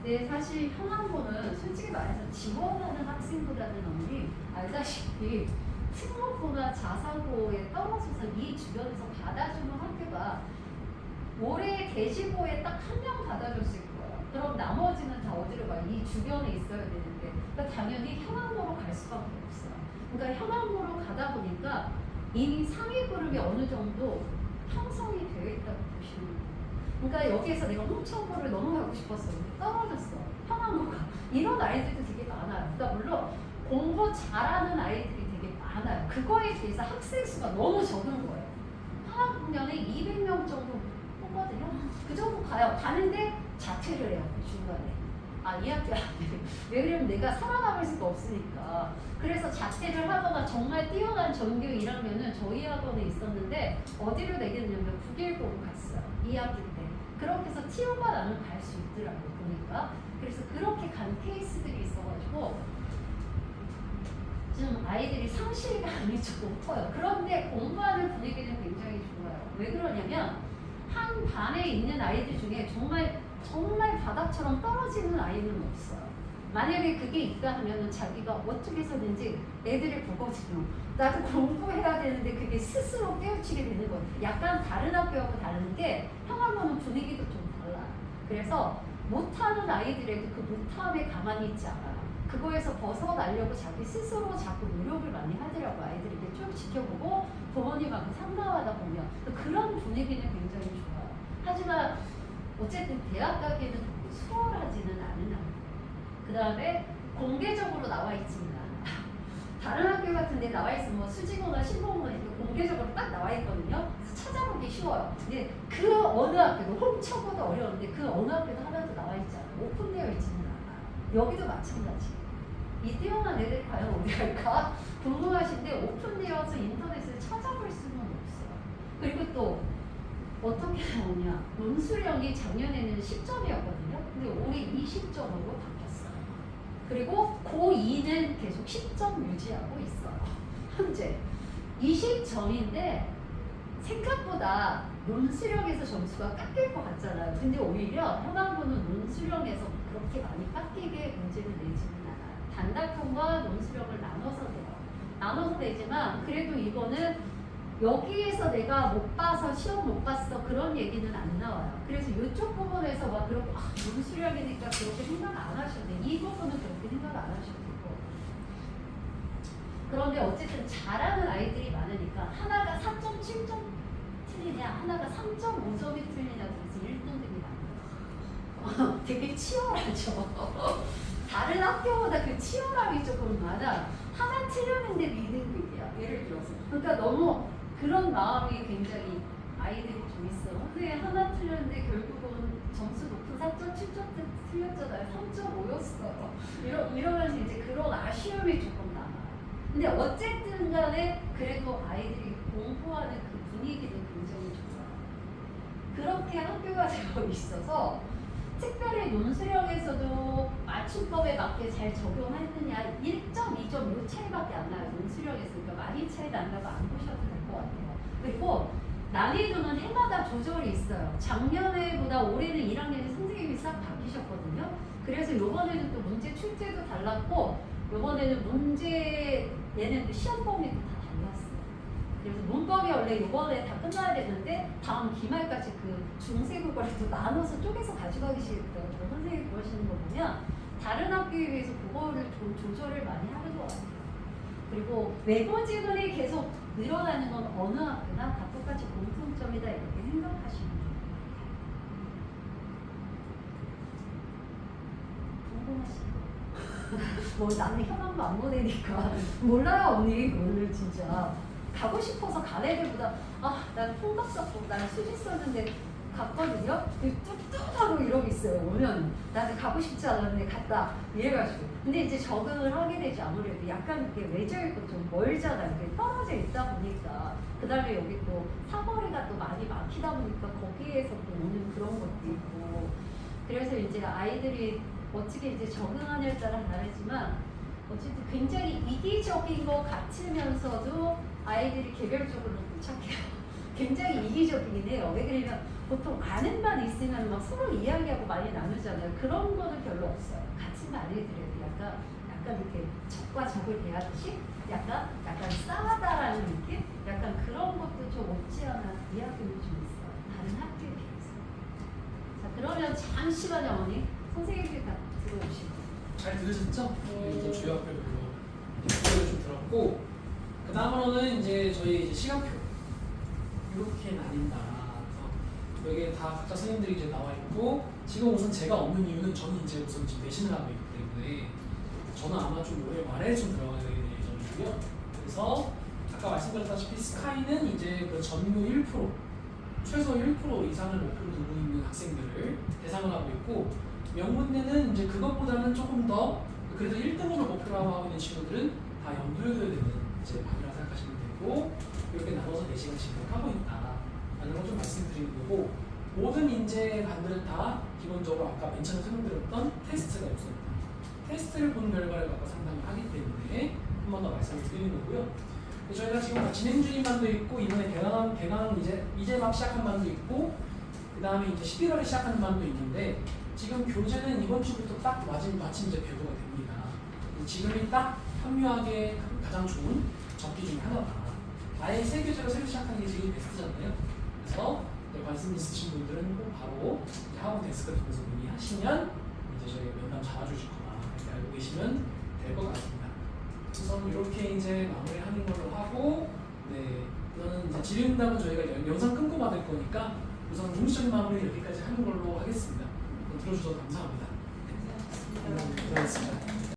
근데 사실 형광고는 솔직히 말해서 지원하는 학생보다는 언니 알다시피 특목고나 자사고에 떨어져서 이 주변에서 받아주는 학교가 올해 대시고에 딱 한 명 받아줬을 거예요. 그럼 나머지는 다 어디로 가요? 이 주변에 있어야 되는데 그러니까 당연히 현황고로 갈 수밖에 없어요. 그러니까 현황고로 가다 보니까 이미 상위 그룹이 어느 정도 형성이 되어 있다고 보시면 돼요. 그러니까 여기에서 내가 홍천고를 넘어가고 싶었어. 근데 떨어졌어. 현황고가. 이런 아이들도 되게 많아요. 그러니까 물론 공부 잘하는 아이들이 되게 많아요. 그거에 대해서 학생 수가 너무 적은 거예요. 한 학년에 200명 정도 뽑거든요. 그 정도 가요. 가는데 자퇴를 해요. 중간에. 이 학교 안 돼. 왜 그러면 내가 살아남을 수가 없으니까. 그래서 자퇴를 하거나 정말 뛰어난 전교 1학년은 저희 학원에 있었는데 어디로 내겠냐면 북일고로 갔어요. 2학기 때. 그렇게 해서 티오가 나는 갈 수 있더라고요. 보니까. 그래서 그렇게 간 케이스들이 있어가지고 좀 아이들이 상실감이 좀 높아요. 그런데 공부하는 분위기는 굉장히 좋아요. 왜 그러냐면 한 반에 있는 아이들 중에 정말 바닥처럼 떨어지는 아이는 없어요. 만약에 그게 있다 하면은 자기가 어떻게 해서든지 애들이 보거든요. 나도 공부해야 되는데 그게 스스로 깨우치게 되는 거예요. 약간 다른 학교하고 다른 게 형아보는 분위기도 좀 달라요. 그래서 못하는 아이들에도 그 못함에 가만히 있지 않아요. 그거에서 벗어나려고 자기 스스로 자꾸 노력을 많이 하더라고. 아이들이 이렇게 쭉 지켜보고 부모님하고 상담하다 보면 그런 분위기는 굉장히 좋아요. 하지만 어쨌든 대학 가기에는 수월하지는 않은 학교. 그 다음에 공개적으로 나와 있지는 않아요. 다른 학교 같은 데 나와 있으면 뭐 수지고나 신봉고나 이렇게 공개적으로 딱 나와 있거든요. 그래서 찾아보기 쉬워요. 근데 그 어느 학교도 홍천보다 어려운데 그 어느 학교도 하나도 나와 있지 않아요. 오픈되어 있지는 않아요. 여기도 마찬가지. 이 뛰어난 애들이 과연 어디 갈까 궁금하신데 오픈되어서 인터넷을 찾아볼 수는 없어요. 그리고 또 어떻게 나오냐. 논술형이 작년에는 10점이었거든요. 근데 올해 20 20점으로 바뀌었어요. 그리고 고2는 계속 10점 유지하고 있어요. 현재 20점인데 생각보다 논수령에서 점수가 깎일 것 같잖아요. 근데 오히려 현황고는 논수령에서 그렇게 많이 깎이게 문제를 내지는 않아요. 단답형과 논수령을 나눠서 내요. 나눠서 내지만 그래도 이거는 여기에서 내가 못 봐서 시험 못 봤어 그런 얘기는 안 나와요. 그래서 이쪽 부분에서 막 그렇게 논수령이니까 그렇게 생각 안 하셔도 돼. 이 부분은 그렇게 생각 안 하셔도 되고. 그런데 어쨌든 잘하는 아이들이 많으니까 하나가 4.7점 틀리냐 하나가 3.5점이 틀리냐 그래서 1등급이 나와요. 되게 치열하죠. 다른 학교보다 그 치열함이 조금 많아. 하나 틀렸는데 2등급이야. 예를 들어서. 그러니까 너무 그런 마음이 굉장히 아이들이 좀 있어. 근데 하나 틀렸는데 결국은 점수 높은 4.7점 틀렸잖아요. 3.5였어. 이러면서 이제 그런 아쉬움이 조금 남아요. 근데 어쨌든 간에 그래도 아이들이 공부하는 그 분위기는 굉장히 좋아요. 그렇게 학교가 되어 있어서 특별히 논수령에서도 맞춤법에 맞게 잘 적용했느냐 1점, 2점 이 차이밖에 안 나요. 논수령에서 그러니까 많이 차이 난다고 안 보셔도 될 것 같아요. 그리고 난이도는 해마다 조절이 있어요. 작년에보다 올해는 1학년에 선생님이 싹 바뀌셨거든요. 그래서 이번에는 또 문제 출제도 달랐고 이번에는 문제 얘는 시험 범위도 다 달랐어요. 그래서 문법이 원래 이번에 다 끝나야 되는데 다음 기말까지 그 중세국어를 또 나눠서 쪼개서 가져가기 싫었던 선생님이 그러시는 거 보면 다른 학교에 비해서 그거를 좀 조절을 많이 하는 것 같아요. 그리고 외부 지문이 계속 늘어나는 건 어느 학교나 다 똑같이 공통점이다 이렇게 생각하시면 돼요. 궁금하시죠? 뭐 나는 현황도 안 보내니까 몰라요 언니. 오늘 진짜 가고 싶어서 간 애들보다 난 통닭 썼고 난 수지 썼는데 갔거든요. 뚝뚝하고 이러고 있어요. 오면 나는 가고 싶지 않았는데 갔다 이래가지고. 근데 이제 적응을 하게 되지 아무래도 약간 이렇게 외져 있고 좀 멀잖아요. 이렇게 떨어져 있다 보니까 그 다음에 여기 또 사거리가 또 많이 막히다 보니까 거기에서 또 오는 그런 것도 있고. 그래서 이제 아이들이 어떻게 이제 적응하냐에 따라 다르지만 어쨌든 굉장히 이기적인 것 같으면서도 아이들이 개별적으로 착해요. 굉장히 이기적이긴 해요. 왜 그러냐면 보통 아는 반 있으면 막 서로 이야기하고 많이 나누잖아요. 그런 거는 별로 없어요. 같이 말해드려도 약간 이렇게 적과 적을 대하듯이 약간 싸하다라는 느낌? 약간 그런 것도 좀 없지 않아 이야기는 좀 있어요. 다른 학교에 비해서. 자 그러면 잠시만요 어머니. 선생님들 다 들어오시고. 잘 들으셨죠? 이제 주요 학별로 소개를 좀 들었고 그 다음으로는 이제 저희 이제 시간표 이렇게 나뉜다. 그래서 여기에 다 각자 선생님들이 이제 나와 있고 지금 우선 제가 없는 이유는 저는 이제 우선 지금 내신을 하고 있기 때문에 저는 아마 좀 올해 말에 좀 들어가게 될 예정이고요. 그래서 아까 말씀드렸다시피 스카이는 이제 그 전교 1% 최소 1% 이상을 목표로 두고 있는 학생들을 대상을 하고 있고 명문대는 이제 그것보다는 조금 더 그래도 1등급을 목표로 하고 있는 친구들은 다 염두에 둬야 되는 이제 반이라고 생각하시면 되고 이렇게 나눠서 4시간 진행하고 있다 라는 걸 좀 말씀드리는 거고 모든 인재 반들은 다 기본적으로 아까 맨 처음에 설명드렸던 테스트가 있습니다. 테스트를 본 결과를 갖고 상담을 하기 때문에 한 번 더 말씀을 드리는 거고요. 저희가 지금 진행 중인 반도 있고 이번에 개강 이제 막 시작한 반도 있고 그 다음에 이제 11월에 시작하는 반도 있는데 지금 교재는 이번 주부터 딱 마침 이제 배부가 됩니다. 지금이 딱 합류하기에 가장 좋은 적기 중에 하나다. 아예 새 교재로 새로 시작하는 게 지금 베스트잖아요. 그래서 관심 있으신 분들은 꼭 바로 학원 데스크 통해서 문의하시면 이제 저희가 면담 잡아주실 거나 이렇게 알고 계시면 될 것 같습니다. 우선 이렇게 이제 마무리하는 걸로 하고 우선은 이제 질의응답은 저희가 영상 끊고 받을 거니까 우선 공식적인 마무리 여기까지 하는 걸로 하겠습니다. 들어주셔서 감사합니다. 감사합니다. 고생하셨습니다.